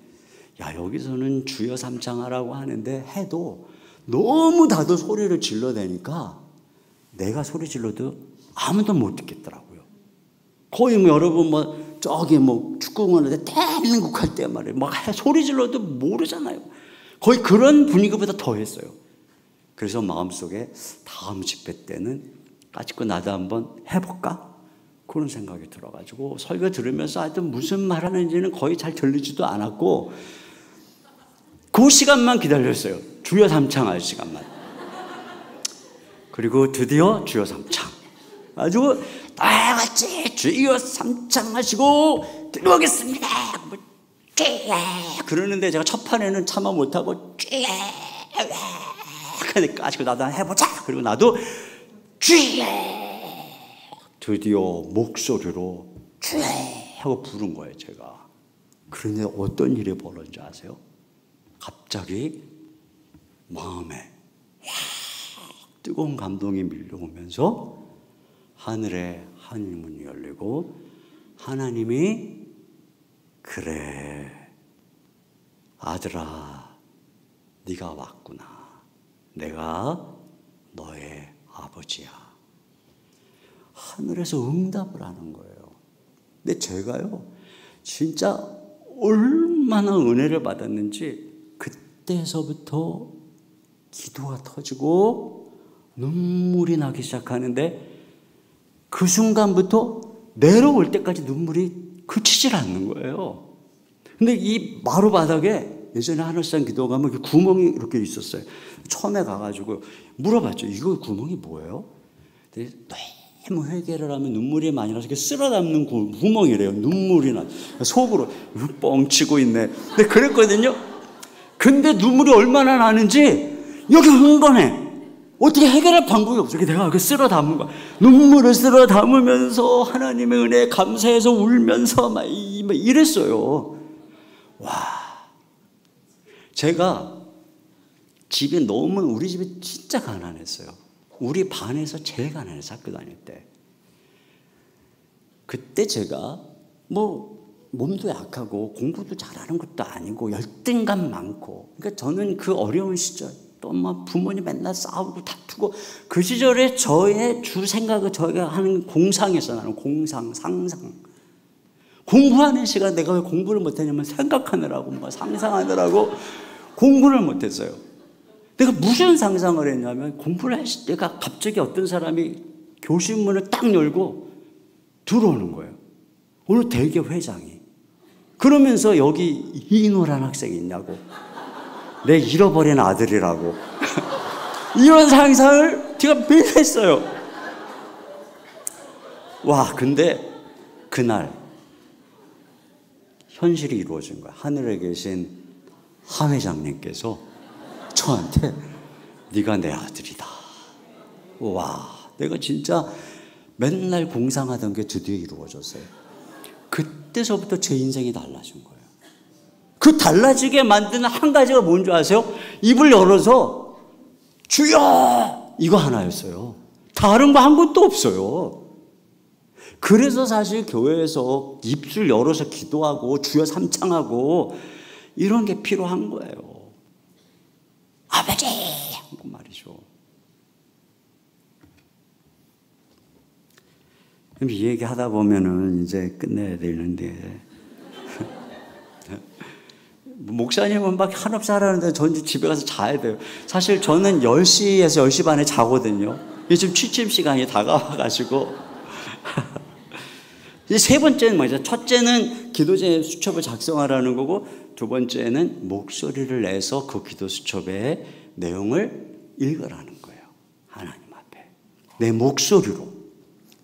야, 여기서는 주여 삼창하라고 하는데 해도 너무 다들 소리를 질러대니까 내가 소리 질러도 아무도 못 듣겠더라고요. 거의 뭐 여러분 저기 축구공원에 대한민국 할 때 말이에요. 소리 질러도 모르잖아요. 거의 그런 분위기보다 더 했어요. 그래서 마음속에 다음 집회 때는 까짓거 나도 한번 해볼까? 그런 생각이 들어가지고 설교 들으면서 하여튼 무슨 말 하는지는 거의 잘 들리지도 않았고 그 시간만 기다렸어요. 주여 삼창할 시간만. 그리고 드디어 주여 삼창. 아주 다 같이 주여 삼창하시고 들어오겠습니다. 그러는데 제가 첫 판에는 참아 못하고 까짓거 나도 해보자. 그리고 나도 드디어 목소리로 하고 부른 거예요, 제가. 그런데 어떤 일이 벌어진지 아세요? 갑자기 마음에 뜨거운 감동이 밀려오면서 하늘에 하늘문이 열리고 하나님이 그래 아들아 네가 왔구나. 내가 너의 아버지야. 하늘에서 응답을 하는 거예요. 근데 제가요 진짜 얼마나 은혜를 받았는지 그때서부터 기도가 터지고 눈물이 나기 시작하는데 그 순간부터 내려올 때까지 눈물이 그치질 않는 거예요. 근데 이 마루 바닥에 예전에 하늘산 기도 가면 구멍이 이렇게 있었어요. 처음에 가가지고 물어봤죠. 이거 구멍이 뭐예요? 너무 회개를 하면 눈물이 많이 나서 쓸어 담는 구멍이래요. 눈물이 나. 속으로 뻥치고 있네. 근데 그랬거든요. 근데 눈물이 얼마나 나는지 여기 흥건해. 어떻게 해결할 방법이 없어. 내가 그 쓸어 담은 거야. 눈물을 쓸어 담으면서 하나님의 은혜에 감사해서 울면서 막 이랬어요. 와. 제가 집이 너무 우리 집이 진짜 가난했어요. 우리 반에서 제일 가난했어요. 학교 다닐 때. 그때 제가 몸도 약하고 공부도 잘하는 것도 아니고 열등감 많고 그러니까 저는 그 어려운 시절 또 부모님 맨날 싸우고 다투고 그 시절에 저의 주 생각을 저희가 하는 공상에서 나는 공상, 상상 공부하는 시간 내가 왜 공부를 못했냐면 생각하느라고 상상하느라고 공부를 못했어요. 내가 무슨 상상을 했냐면 공부를 했을 때가 갑자기 어떤 사람이 교실 문을 딱 열고 들어오는 거예요. 오늘 대개 회장이. 그러면서 여기 이인호라는 학생이 있냐고. 내 잃어버린 아들이라고. 이런 상상을 제가 매일 했어요. 와, 근데 그날 현실이 이루어진 거야. 하늘에 계신 하 회장님께서 저한테 네가 내 아들이다. 와, 내가 진짜 맨날 공상하던 게 드디어 이루어졌어요. 그때서부터 제 인생이 달라진 거예요. 그 달라지게 만드는 한 가지가 뭔지 아세요? 입을 열어서 주여 이거 하나였어요. 다른 거 한 것도 없어요. 그래서 사실 교회에서 입술 열어서 기도하고 주여 삼창하고 이런 게 필요한 거예요. 아버지 하고 말이죠. 이 얘기 하다 보면은 이제 끝내야 되는데 목사님은 막 한없이 하라는데 저는 집에 가서 자야 돼요. 사실 저는 10시에서 10시 반에 자거든요. 지금 취침 시간이 다가와가지고 이제 세 번째는 뭐죠? 첫째는 기도제 수첩을 작성하라는 거고 두 번째는 목소리를 내서 그 기도 수첩의 내용을 읽으라는 거예요. 하나님 앞에 내 목소리로.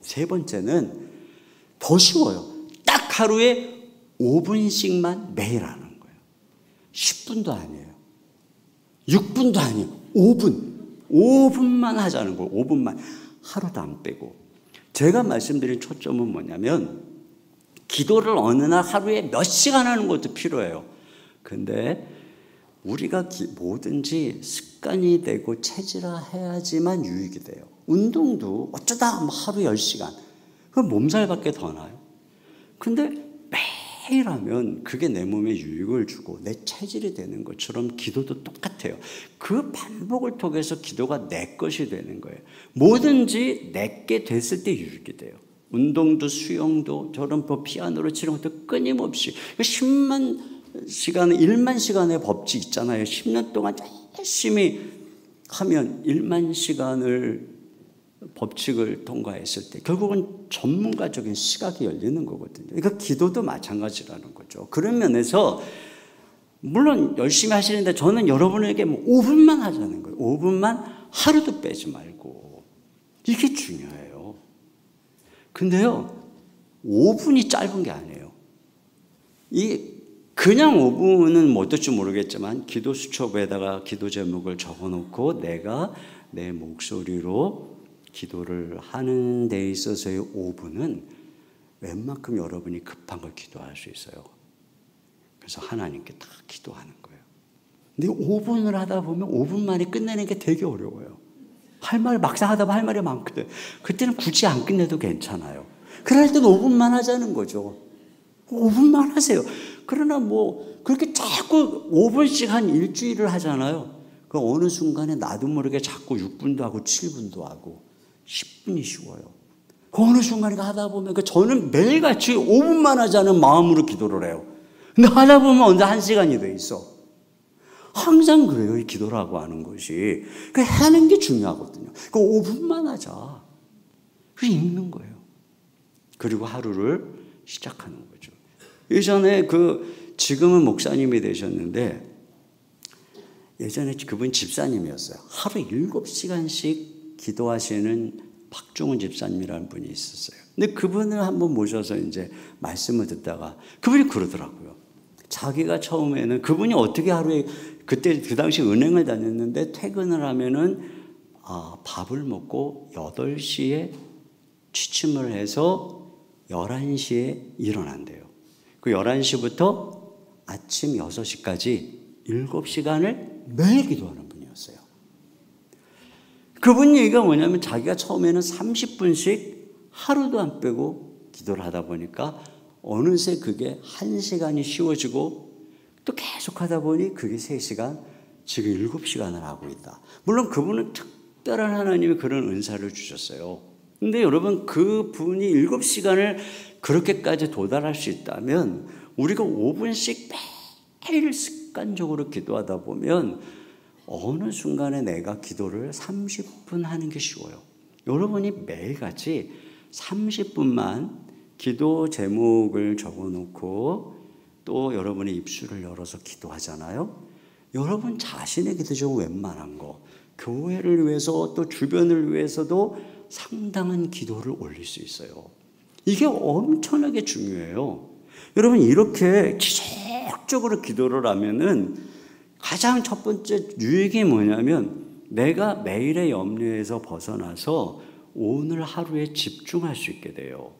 세 번째는 더 쉬워요. 딱 하루에 5분씩만 매일 하는 거예요. 10분도 아니에요. 6분도 아니에요. 5분만 하자는 거예요. 5분만. 하루도 안 빼고. 제가 말씀드린 초점은 뭐냐면 기도를 어느 날 하루에 몇 시간 하는 것도 필요해요. 근데 우리가 뭐든지 습관이 되고 체질화해야지만 유익이 돼요. 운동도 어쩌다 하루 10시간. 그럼 몸살밖에 더 나요. 근데 매일 하면 그게 내 몸에 유익을 주고 내 체질이 되는 것처럼 기도도 똑같아요. 그 반복을 통해서 기도가 내 것이 되는 거예요. 뭐든지 내게 됐을 때 유익이 돼요. 운동도 수영도 저런 피아노를 치는 것도 끊임없이 10만 시간, 1만 시간의 법칙 있잖아요. 10년 동안 열심히 하면 1만 시간을 법칙을 통과했을 때 결국은 전문가적인 시각이 열리는 거거든요. 그러니까 기도도 마찬가지라는 거죠. 그런 면에서 물론 열심히 하시는데 저는 여러분에게 5분만 하자는 거예요. 5분만 하루도 빼지 말고. 이게 중요해요. 근데요, 5분이 짧은 게 아니에요. 그냥 5분은 뭐 어떨지 모르겠지만 기도 수첩에다가 기도 제목을 적어놓고 내가 내 목소리로 기도를 하는 데 있어서의 5분은 웬만큼 여러분이 급한 걸 기도할 수 있어요. 그래서 하나님께 다 기도하는 거예요. 근데 5분을 하다 보면 5분 만에 끝내는 게 되게 어려워요. 막상 하다 보면 할 말이 많거든. 그때는 굳이 안 끝내도 괜찮아요. 그럴 때는 5분만 하자는 거죠. 5분만 하세요. 그러나 그렇게 자꾸 5분씩 한 일주일을 하잖아요. 그 어느 순간에 나도 모르게 자꾸 6분도 하고 7분도 하고 10분이 쉬워요. 그 어느 순간에 하다 보면 저는 매일같이 5분만 하자는 마음으로 기도를 해요. 근데 하다 보면 언제 1시간이 돼 있어. 항상 그래요. 이 기도라고 하는 것이. 하는 게 중요하거든요. 5분만 하자. 그래서 읽는 거예요. 그리고 하루를 시작하는 거죠. 예전에 지금은 목사님이 되셨는데 예전에 그분 집사님이었어요. 하루 7시간씩 기도하시는 박종훈 집사님이라는 분이 있었어요. 근데 그분을 한번 모셔서 이제 말씀을 듣다가 그분이 그러더라고요. 자기가 처음에는 그분이 어떻게 하루에 그 당시 은행을 다녔는데 퇴근을 하면은 밥을 먹고 8시에 취침을 해서 11시에 일어난대요. 그 11시부터 아침 6시까지 7시간을 매일 기도하는 분이었어요. 그분 얘기가 뭐냐면 자기가 처음에는 30분씩 하루도 안 빼고 기도를 하다 보니까 어느새 그게 1시간이 쉬워지고 또 계속 하다 보니 그게 3시간, 지금 7시간을 하고 있다. 물론 그분은 특별한 하나님이 그런 은사를 주셨어요. 근데 여러분 그분이 7시간을 그렇게까지 도달할 수 있다면 우리가 5분씩 매일 습관적으로 기도하다 보면 어느 순간에 내가 기도를 30분 하는 게 쉬워요. 여러분이 매일같이 30분만 기도 제목을 적어놓고 또 여러분의 입술을 열어서 기도하잖아요. 여러분 자신의 기도 중 웬만한 거, 교회를 위해서 또 주변을 위해서도 상당한 기도를 올릴 수 있어요. 이게 엄청나게 중요해요. 여러분 이렇게 지속적으로 기도를 하면은 가장 첫 번째 유익이 뭐냐면 내가 매일의 염려에서 벗어나서 오늘 하루에 집중할 수 있게 돼요.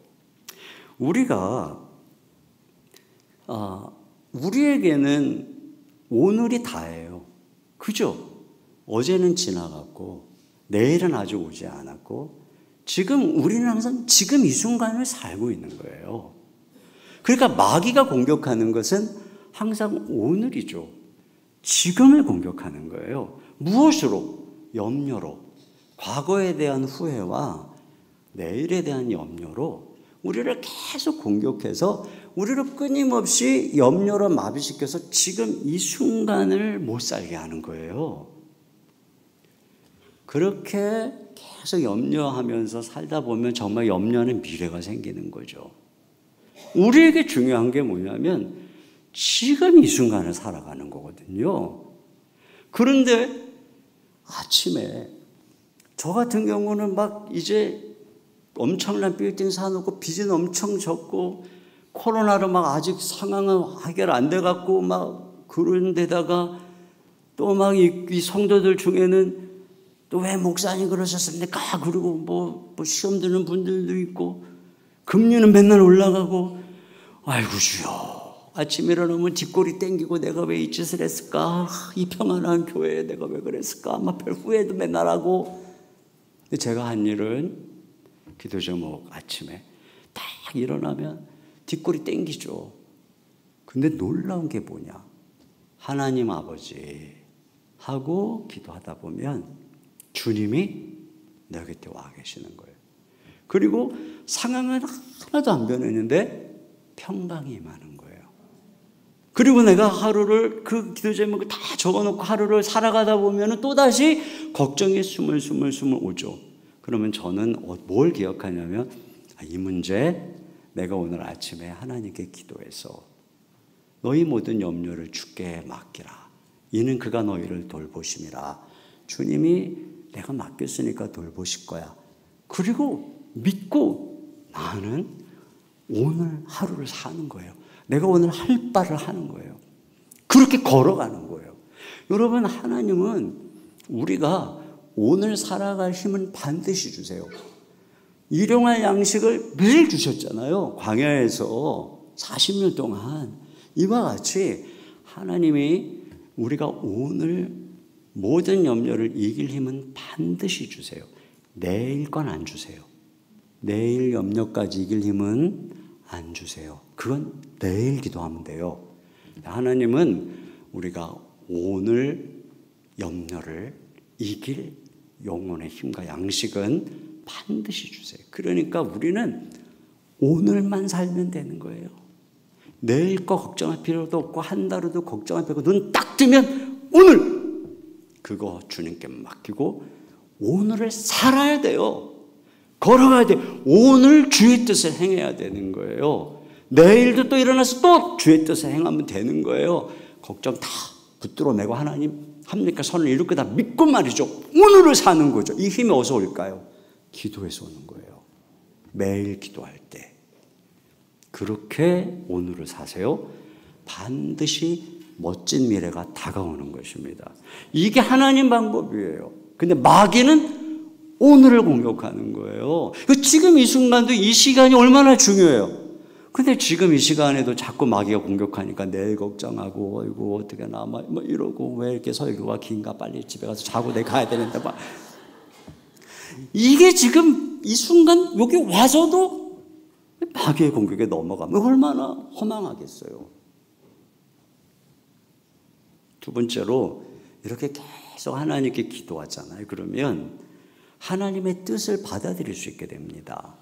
우리에게는 오늘이 다예요. 그죠? 어제는 지나갔고 내일은 아직 오지 않았고 지금 우리는 항상 지금 이 순간을 살고 있는 거예요. 그러니까 마귀가 공격하는 것은 항상 오늘이죠. 지금을 공격하는 거예요. 무엇으로? 염려로. 과거에 대한 후회와 내일에 대한 염려로 우리를 계속 공격해서 우리를 끊임없이 염려로 마비시켜서 지금 이 순간을 못 살게 하는 거예요. 그렇게 계속 염려하면서 살다 보면 정말 염려하는 미래가 생기는 거죠. 우리에게 중요한 게 뭐냐면 지금 이 순간을 살아가는 거거든요. 그런데 아침에 저 같은 경우는 막 이제 엄청난 빌딩 사놓고 빚은 엄청 적고 코로나로 막 아직 상황은 해결 안 돼갖고 막 그런 데다가 또 막 이 성도들 중에는 또 왜 목사님 그러셨습니까? 그리고 뭐 시험 드는 분들도 있고 금리는 맨날 올라가고 아이고 주여 아침에 일어나면 뒷골이 땡기고 내가 왜 이 짓을 했을까? 이 평안한 교회에 내가 왜 그랬을까? 막 별 후회도 맨날 하고 근데 제가 한 일은 기도 제목 아침에 딱 일어나면 뒷골이 땡기죠. 근데 놀라운 게 뭐냐? 하나님 아버지 하고 기도하다 보면 주님이 내 곁에 와 계시는 거예요. 그리고 상황은 하나도 안 변했는데 평강이 임하는 거예요. 그리고 내가 하루를 그 기도 제목을 다 적어놓고 하루를 살아가다 보면 또다시 걱정이 스물스물 오죠. 그러면 저는 뭘 기억하냐면 이 문제 내가 오늘 아침에 하나님께 기도해서 너희 모든 염려를 주께 맡기라. 이는 그가 너희를 돌보심이라. 주님이 내가 맡겼으니까 돌보실 거야. 그리고 믿고 나는 오늘 하루를 사는 거예요. 내가 오늘 할 바를 하는 거예요. 그렇게 걸어가는 거예요. 여러분, 하나님은 우리가 오늘 살아갈 힘은 반드시 주세요. 일용할 양식을 매일 주셨잖아요. 광야에서 40년 동안. 이와 같이 하나님이 우리가 오늘 모든 염려를 이길 힘은 반드시 주세요. 내일 건 안 주세요. 내일 염려까지 이길 힘은 안 주세요. 그건 내일 기도하면 돼요. 하나님은 우리가 오늘 염려를 이길 영혼의 힘과 양식은 반드시 주세요. 그러니까 우리는 오늘만 살면 되는 거예요. 내일 거 걱정할 필요도 없고 한 달 후도 걱정할 필요도 없고 눈 딱 뜨면 오늘 그거 주님께 맡기고 오늘을 살아야 돼요. 걸어가야 돼요. 오늘 주의 뜻을 행해야 되는 거예요. 내일도 또 일어나서 또 주의 뜻을 행하면 되는 거예요. 걱정 다 붙들어 매고 하나님 합니까? 선을 이룰 거다 믿고 말이죠. 오늘을 사는 거죠. 이 힘이 어디서 올까요? 기도에서 오는 거예요. 매일 기도할 때. 그렇게 오늘을 사세요. 반드시 멋진 미래가 다가오는 것입니다. 이게 하나님 방법이에요. 근데 마귀는 오늘을 공격하는 거예요. 지금 이 순간도 이 시간이 얼마나 중요해요. 근데 지금 이 시간에도 자꾸 마귀가 공격하니까 내일 걱정하고 이거 어떻게 나 뭐 이러고 왜 이렇게 설교가 긴가 빨리 집에 가서 자고 내가 가야 되는데 막 이게 지금 이 순간 여기 와서도 마귀의 공격에 넘어가면 얼마나 허망하겠어요. 두 번째로 이렇게 계속 하나님께 기도하잖아요. 그러면 하나님의 뜻을 받아들일 수 있게 됩니다.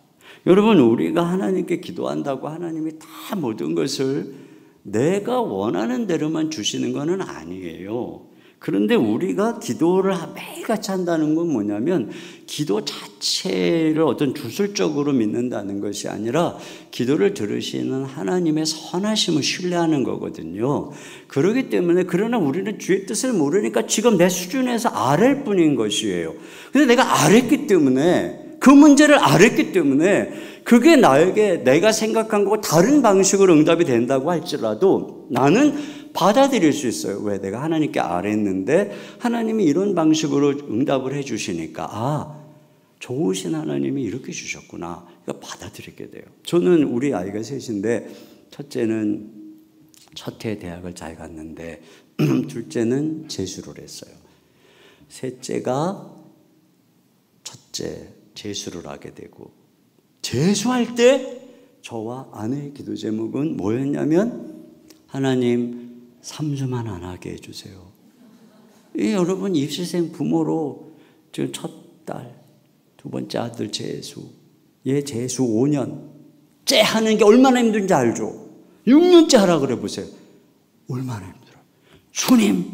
여러분, 우리가 하나님께 기도한다고 하나님이 다 모든 것을 내가 원하는 대로만 주시는 것은 아니에요. 그런데 우리가 기도를 매일같이 한다는 건 뭐냐면 기도 자체를 어떤 주술적으로 믿는다는 것이 아니라 기도를 들으시는 하나님의 선하심을 신뢰하는 거거든요. 그렇기 때문에 그러나 우리는 주의 뜻을 모르니까 지금 내 수준에서 아랠 뿐인 것이에요. 근데 내가 아랬기 때문에 그 문제를 알았기 때문에 그게 나에게 내가 생각한 것과 다른 방식으로 응답이 된다고 할지라도 나는 받아들일 수 있어요. 왜? 내가 하나님께 아랬는데 하나님이 이런 방식으로 응답을 해 주시니까 좋으신 하나님이 이렇게 주셨구나. 그러니까 받아들이게 돼요. 저는 우리 아이가 셋인데 첫째는 첫 해 대학을 잘 갔는데 둘째는 재수를 했어요. 셋째가 첫째 재수를 하게 되고 재수할 때 저와 아내의 기도 제목은 뭐였냐면 하나님 3주만 안 하게 해주세요. 여러분 입시생 부모로 지금 첫 딸, 두 번째 아들 재수, 얘 재수 5년째 하는 게 얼마나 힘든지 알죠? 6년째 하라 그래 보세요. 얼마나 힘들어요. 주님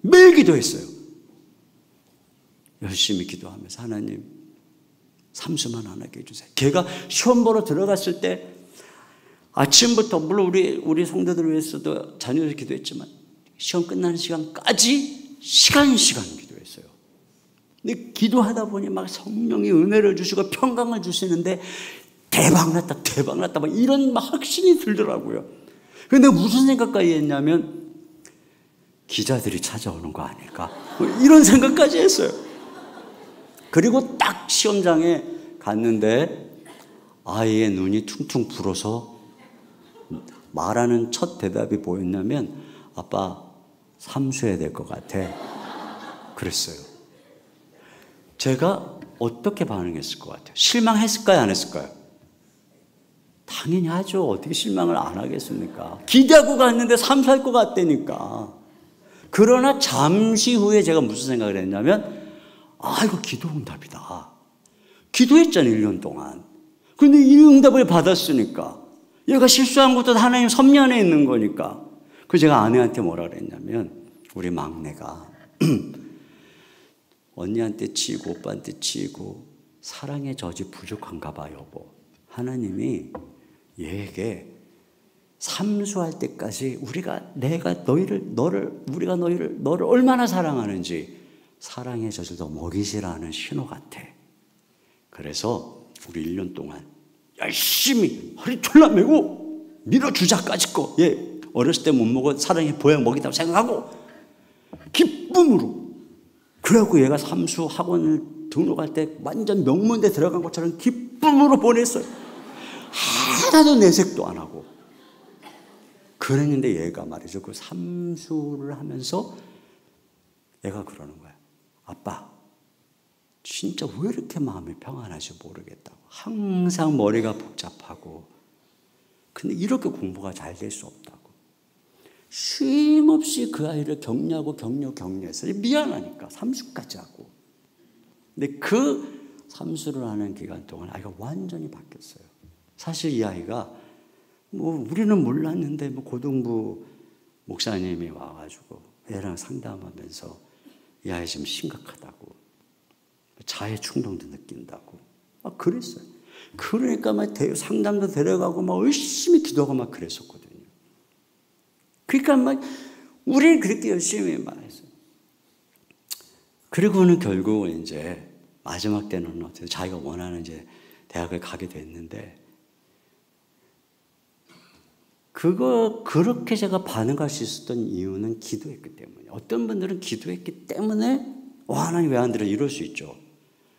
매일 기도했어요. 열심히 기도하면서 하나님 3수만 안 하게 해주세요. 걔가 시험 보러 들어갔을 때 아침부터 물론 우리 성도들을 위해서도 자녀들 기도했지만 시험 끝나는 시간까지 시간 기도했어요. 근데 기도하다 보니 막 성령이 은혜를 주시고 평강을 주시는데 대박났다 막 이런 막 확신이 들더라고요. 근데 무슨 생각까지 했냐면 기자들이 찾아오는 거 아닐까 뭐 이런 생각까지 했어요. 그리고 딱 시험장에 갔는데 아이의 눈이 퉁퉁 불어서 말하는 첫 대답이 뭐였냐면 아빠 3수해야 될 것 같아 그랬어요. 제가 어떻게 반응했을 것 같아요? 실망했을까요? 안 했을까요? 당연히 하죠. 어떻게 실망을 안 하겠습니까? 기대하고 갔는데 삼수할 것 같다니까. 그러나 잠시 후에 제가 무슨 생각을 했냐면, 이거 기도 응답이다. 기도했잖아요, 1년 동안. 근데 이 응답을 받았으니까. 얘가 실수한 것도 하나님 섭리 안에 있는 거니까. 그래서 제가 아내한테 뭐라 그랬냐면, 우리 막내가 언니한테 치이고 오빠한테 치이고 사랑의 젖이 부족한가 봐, 여보. 하나님이 얘에게 삼수할 때까지 우리가 너를 얼마나 사랑하는지 사랑의 젖을 더 먹이시라는 신호 같아. 그래서 우리 1년 동안 열심히 허리 졸라 매고 밀어주자까지 거. 얘 어렸을 때 못 먹어 사랑의 보약 먹이다고 생각하고 기쁨으로. 그래갖고 얘가 삼수 학원을 등록할 때 완전 명문대 들어간 것처럼 기쁨으로 보냈어요. 하나도 내색도 안 하고. 그랬는데 얘가 말이죠. 그 삼수를 하면서 얘가 그러는 거야. 아빠, 진짜 왜 이렇게 마음이 평안하지 모르겠다고. 항상 머리가 복잡하고. 근데 이렇게 공부가 잘 될 수 없다고. 쉼없이 그 아이를 격려해서 미안하니까 삼수까지 하고. 근데 그 삼수를 하는 기간 동안 아이가 완전히 바뀌었어요. 사실 이 아이가 우리는 몰랐는데 고등부 목사님이 와가지고 애랑 상담하면서 이 아이 지금 심각하다고, 자해 충동도 느낀다고 그랬어요. 그러니까 막 상담도 데려가고 막 열심히 기도하고 막 그랬었거든요. 그러니까 막 우리는 그렇게 열심히 막 했어요. 그리고는 결국은 이제 마지막 때는 어떻게 자기가 원하는 이제 대학을 가게 됐는데, 그렇게 제가 반응할 수 있었던 이유는 기도했기 때문이에요. 어떤 분들은 기도했기 때문에 하나님 왜 안 들어 이럴 수 있죠.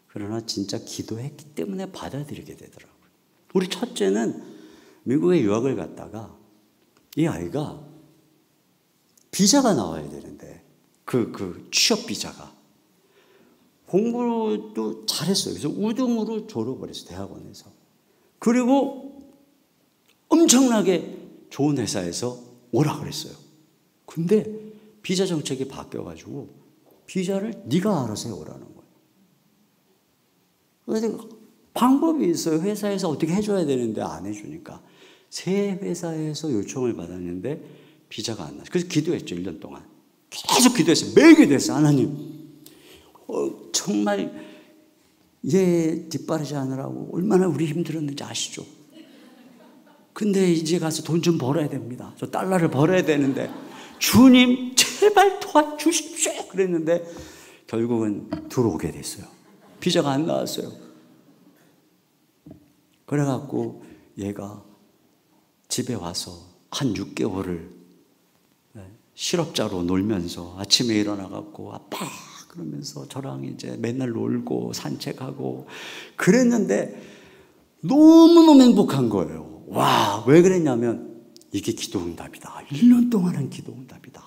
그러나 진짜 기도했기 때문에 받아들이게 되더라고요. 우리 첫째는 미국에 유학을 갔다가 이 아이가 비자가 나와야 되는데 그 취업 비자가, 공부도 잘했어요. 그래서 우등으로 졸업을 했어요, 대학원에서. 그리고 엄청나게 좋은 회사에서 오라 그랬어요. 근데 비자 정책이 바뀌어가지고 비자를 네가 알아서 해오라는 거예요. 그래서 방법이 있어요. 회사에서 어떻게 해줘야 되는데 안 해주니까 새 회사에서 요청을 받았는데 비자가 안 나서. 그래서 기도했죠. 1년 동안 계속 기도했어요. 매일 기도했어요. 하나님, 정말 얘 뒷바라지 하느라고 얼마나 우리 힘들었는지 아시죠? 근데 이제 가서 돈 좀 벌어야 됩니다. 저 달러를 벌어야 되는데 주님 제발 도와주십시오. 그랬는데 결국은 들어오게 됐어요. 비자가 안 나왔어요. 그래갖고 얘가 집에 와서 한 6개월을 실업자로 놀면서 아침에 일어나갖고 아빠 그러면서 저랑 이제 맨날 놀고 산책하고 그랬는데 너무너무 행복한 거예요. 와, 왜 그랬냐면 이게 기도 응답이다. 1년 동안 한 기도 응답이다.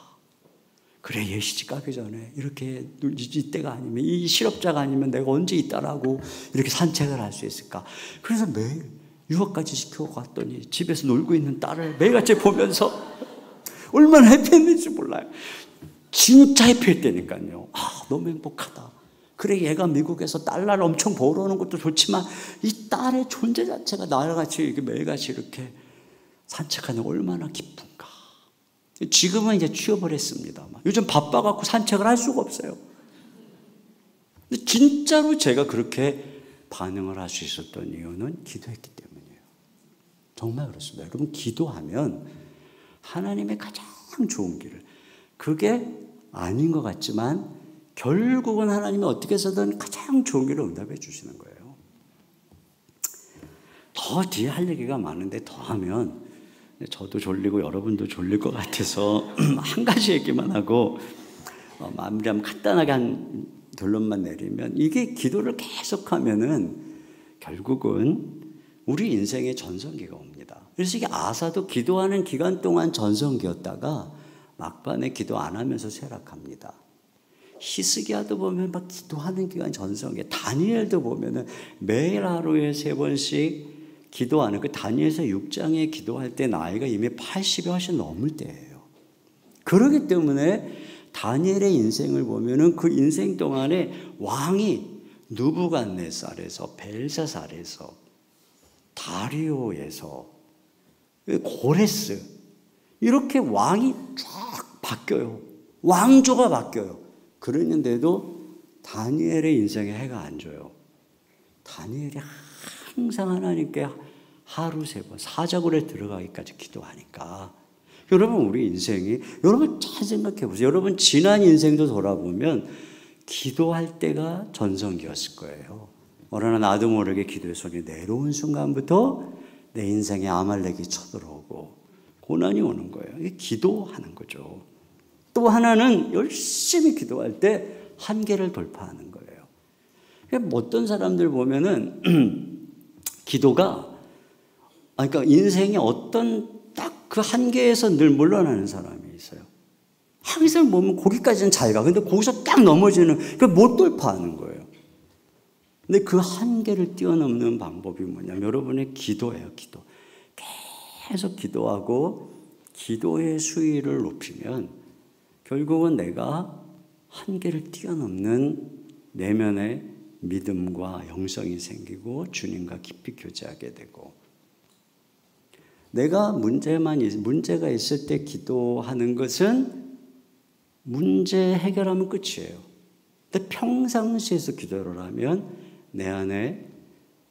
그래, 얘 시집 가기 전에 이렇게 이때가 아니면, 이 실업자가 아니면 내가 언제 이 딸하고 이렇게 산책을 할 수 있을까. 그래서 매일 유학까지 시키고 갔더니 집에서 놀고 있는 딸을 매일같이 보면서 얼마나 해피했는지 몰라요. 진짜 해피했다니까요. 너무 행복하다. 그래, 얘가 미국에서 달러를 엄청 벌어오는 것도 좋지만 이 딸의 존재 자체가 나같이 이렇게 매일같이 이렇게 산책하는 얼마나 기쁜가. 지금은 이제 취업을 했습니다. 요즘 바빠갖고 산책을 할 수가 없어요. 근데 진짜로 제가 그렇게 반응을 할 수 있었던 이유는 기도했기 때문이에요. 정말 그렇습니다. 여러분, 기도하면 하나님의 가장 좋은 길을, 그게 아닌 것 같지만 결국은 하나님이 어떻게 해서든 가장 좋은 길을 응답해 주시는 거예요. 더 뒤에 할 얘기가 많은데 더 하면 저도 졸리고 여러분도 졸릴 것 같아서 한 가지 얘기만 하고 마무리하면, 간단하게 한 결론만 내리면, 이게 기도를 계속하면은 결국은 우리 인생의 전성기가 옵니다. 그래서 이게 아사도 기도하는 기간 동안 전성기였다가 막판에 기도 안 하면서 쇠락합니다. 히스기야도 보면 막 기도하는 기간 전성기에, 다니엘도 보면은 매일 하루에 3번씩 기도하는, 그 다니엘서 6장에 기도할 때 나이가 이미 80이 훨씬 넘을 때예요. 그렇기 때문에 다니엘의 인생을 보면은 그 인생 동안에 왕이 느부갓네살에서, 벨사살에서, 다리오에서, 고레스, 이렇게 왕이 쫙 바뀌어요. 왕조가 바뀌어요. 그랬는데도 다니엘의 인생에 해가 안 져요. 다니엘이 항상 하나님께 하루 3번 사자굴에 들어가기까지 기도하니까. 여러분, 우리 인생이, 여러분 잘 생각해 보세요. 여러분 지난 인생도 돌아보면 기도할 때가 전성기였을 거예요. 어느 날 나도 모르게 기도의 손이 내려온 순간부터 내 인생에 아말렉이 쳐들어오고 고난이 오는 거예요. 이게 기도하는 거죠. 또 하나는 열심히 기도할 때 한계를 돌파하는 거예요. 어떤 사람들 보면은 기도가, 그러니까 인생의 어떤 딱 그 한계에서 늘 물러나는 사람이 있어요. 항상 보면 거기까지는 잘 가. 근데 거기서 딱 넘어지는, 그걸 못 돌파하는 거예요. 근데 그 한계를 뛰어넘는 방법이 뭐냐면 여러분의 기도예요. 기도. 계속 기도하고 기도의 수위를 높이면 결국은 내가 한계를 뛰어넘는 내면의 믿음과 영성이 생기고 주님과 깊이 교제하게 되고, 내가 문제가 있을 때 기도하는 것은 문제 해결하면 끝이에요. 근데 평상시에서 기도를 하면 내 안에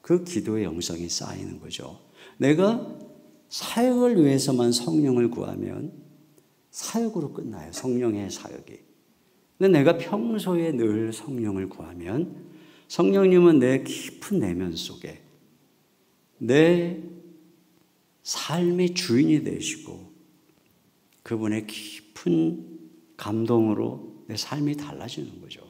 그 기도의 영성이 쌓이는 거죠. 내가 사역을 위해서만 성령을 구하면 사역으로 끝나요. 성령의 사역이. 근데 내가 평소에 늘 성령을 구하면 성령님은 내 깊은 내면 속에 내 삶의 주인이 되시고 그분의 깊은 감동으로 내 삶이 달라지는 거죠.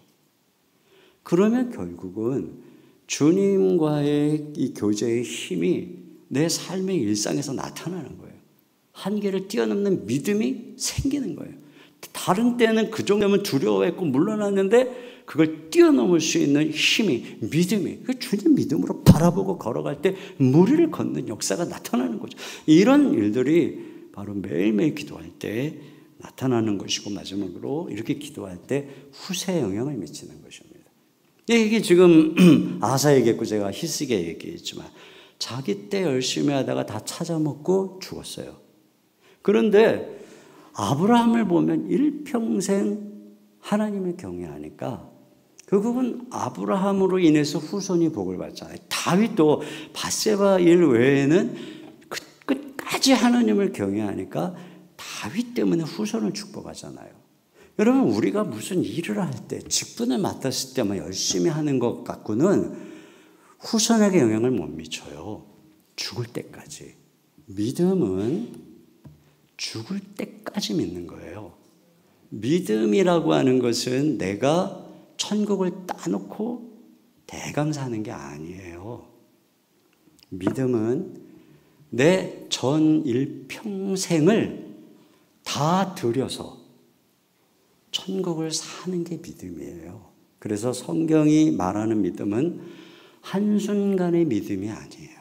그러면 결국은 주님과의 이 교제의 힘이 내 삶의 일상에서 나타나는 거예요. 한계를 뛰어넘는 믿음이 생기는 거예요. 다른 때는 그 정도면 두려워했고 물러났는데 그걸 뛰어넘을 수 있는 힘이, 믿음이, 주님 믿음으로 바라보고 걸어갈 때 무리를 걷는 역사가 나타나는 거죠. 이런 일들이 바로 매일매일 기도할 때 나타나는 것이고, 마지막으로 이렇게 기도할 때 후세 영향을 미치는 것입니다. 이게 지금 아사 얘기했고 제가 히스기야 얘기했지만 자기 때 열심히 하다가 다 찾아먹고 죽었어요. 그런데 아브라함을 보면 일평생 하나님을 경외하니까 결국은 아브라함으로 인해서 후손이 복을 받잖아요. 다윗도 밧세바 일 외에는 끝까지 하나님을 경외하니까 다윗 때문에 후손을 축복하잖아요. 여러분, 우리가 무슨 일을 할 때, 직분을 맡았을 때만 열심히 하는 것 갖고는 후손에게 영향을 못 미쳐요. 죽을 때까지. 믿음은 죽을 때까지 믿는 거예요. 믿음이라고 하는 것은 내가 천국을 따놓고 대강 사는 게 아니에요. 믿음은 내 전 일평생을 다 들여서 천국을 사는 게 믿음이에요. 그래서 성경이 말하는 믿음은 한순간의 믿음이 아니에요.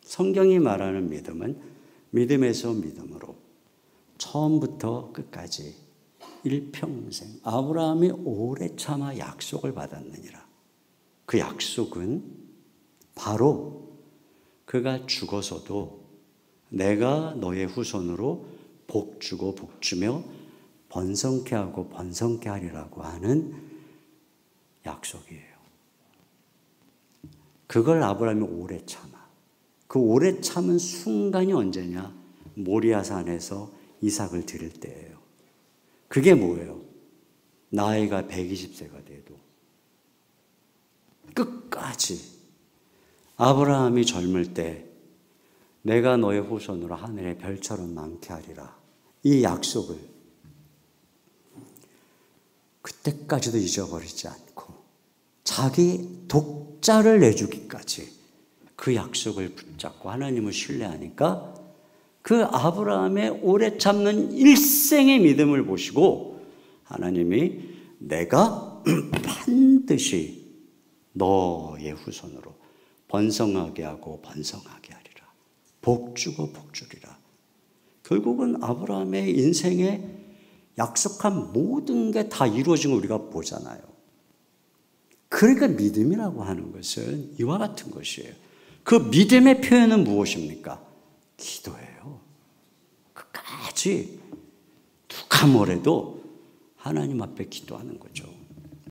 성경이 말하는 믿음은 믿음에서 믿음으로 처음부터 끝까지 일평생, 아브라함이 오래 참아 약속을 받았느니라. 그 약속은 바로 그가 죽어서도 내가 너의 후손으로 복 주고 복 주며 번성케 하고 번성케 하리라고 하는 약속이에요. 그걸 아브라함이 오래 참아. 그 오래 참은 순간이 언제냐? 모리아산에서 이삭을 드릴 때예요. 그게 뭐예요? 나이가 120세가 돼도 끝까지 아브라함이 젊을 때 내가 너의 후손으로 하늘의 별처럼 많게 하리라. 이 약속을 그때까지도 잊어버리지 않고 자기 독자를 내주기까지 그 약속을 붙잡고 하나님을 신뢰하니까 그 아브라함의 오래 참는 일생의 믿음을 보시고 하나님이 내가 반드시 너의 후손으로 번성하게 하고 번성하게 하리라. 복주고 복주리라. 결국은 아브라함의 인생에 약속한 모든 게 다 이루어진 걸 우리가 보잖아요. 그러니까 믿음이라고 하는 것은 이와 같은 것이에요. 그 믿음의 표현은 무엇입니까? 기도예요. 끝까지 누가 뭐래도 하나님 앞에 기도하는 거죠.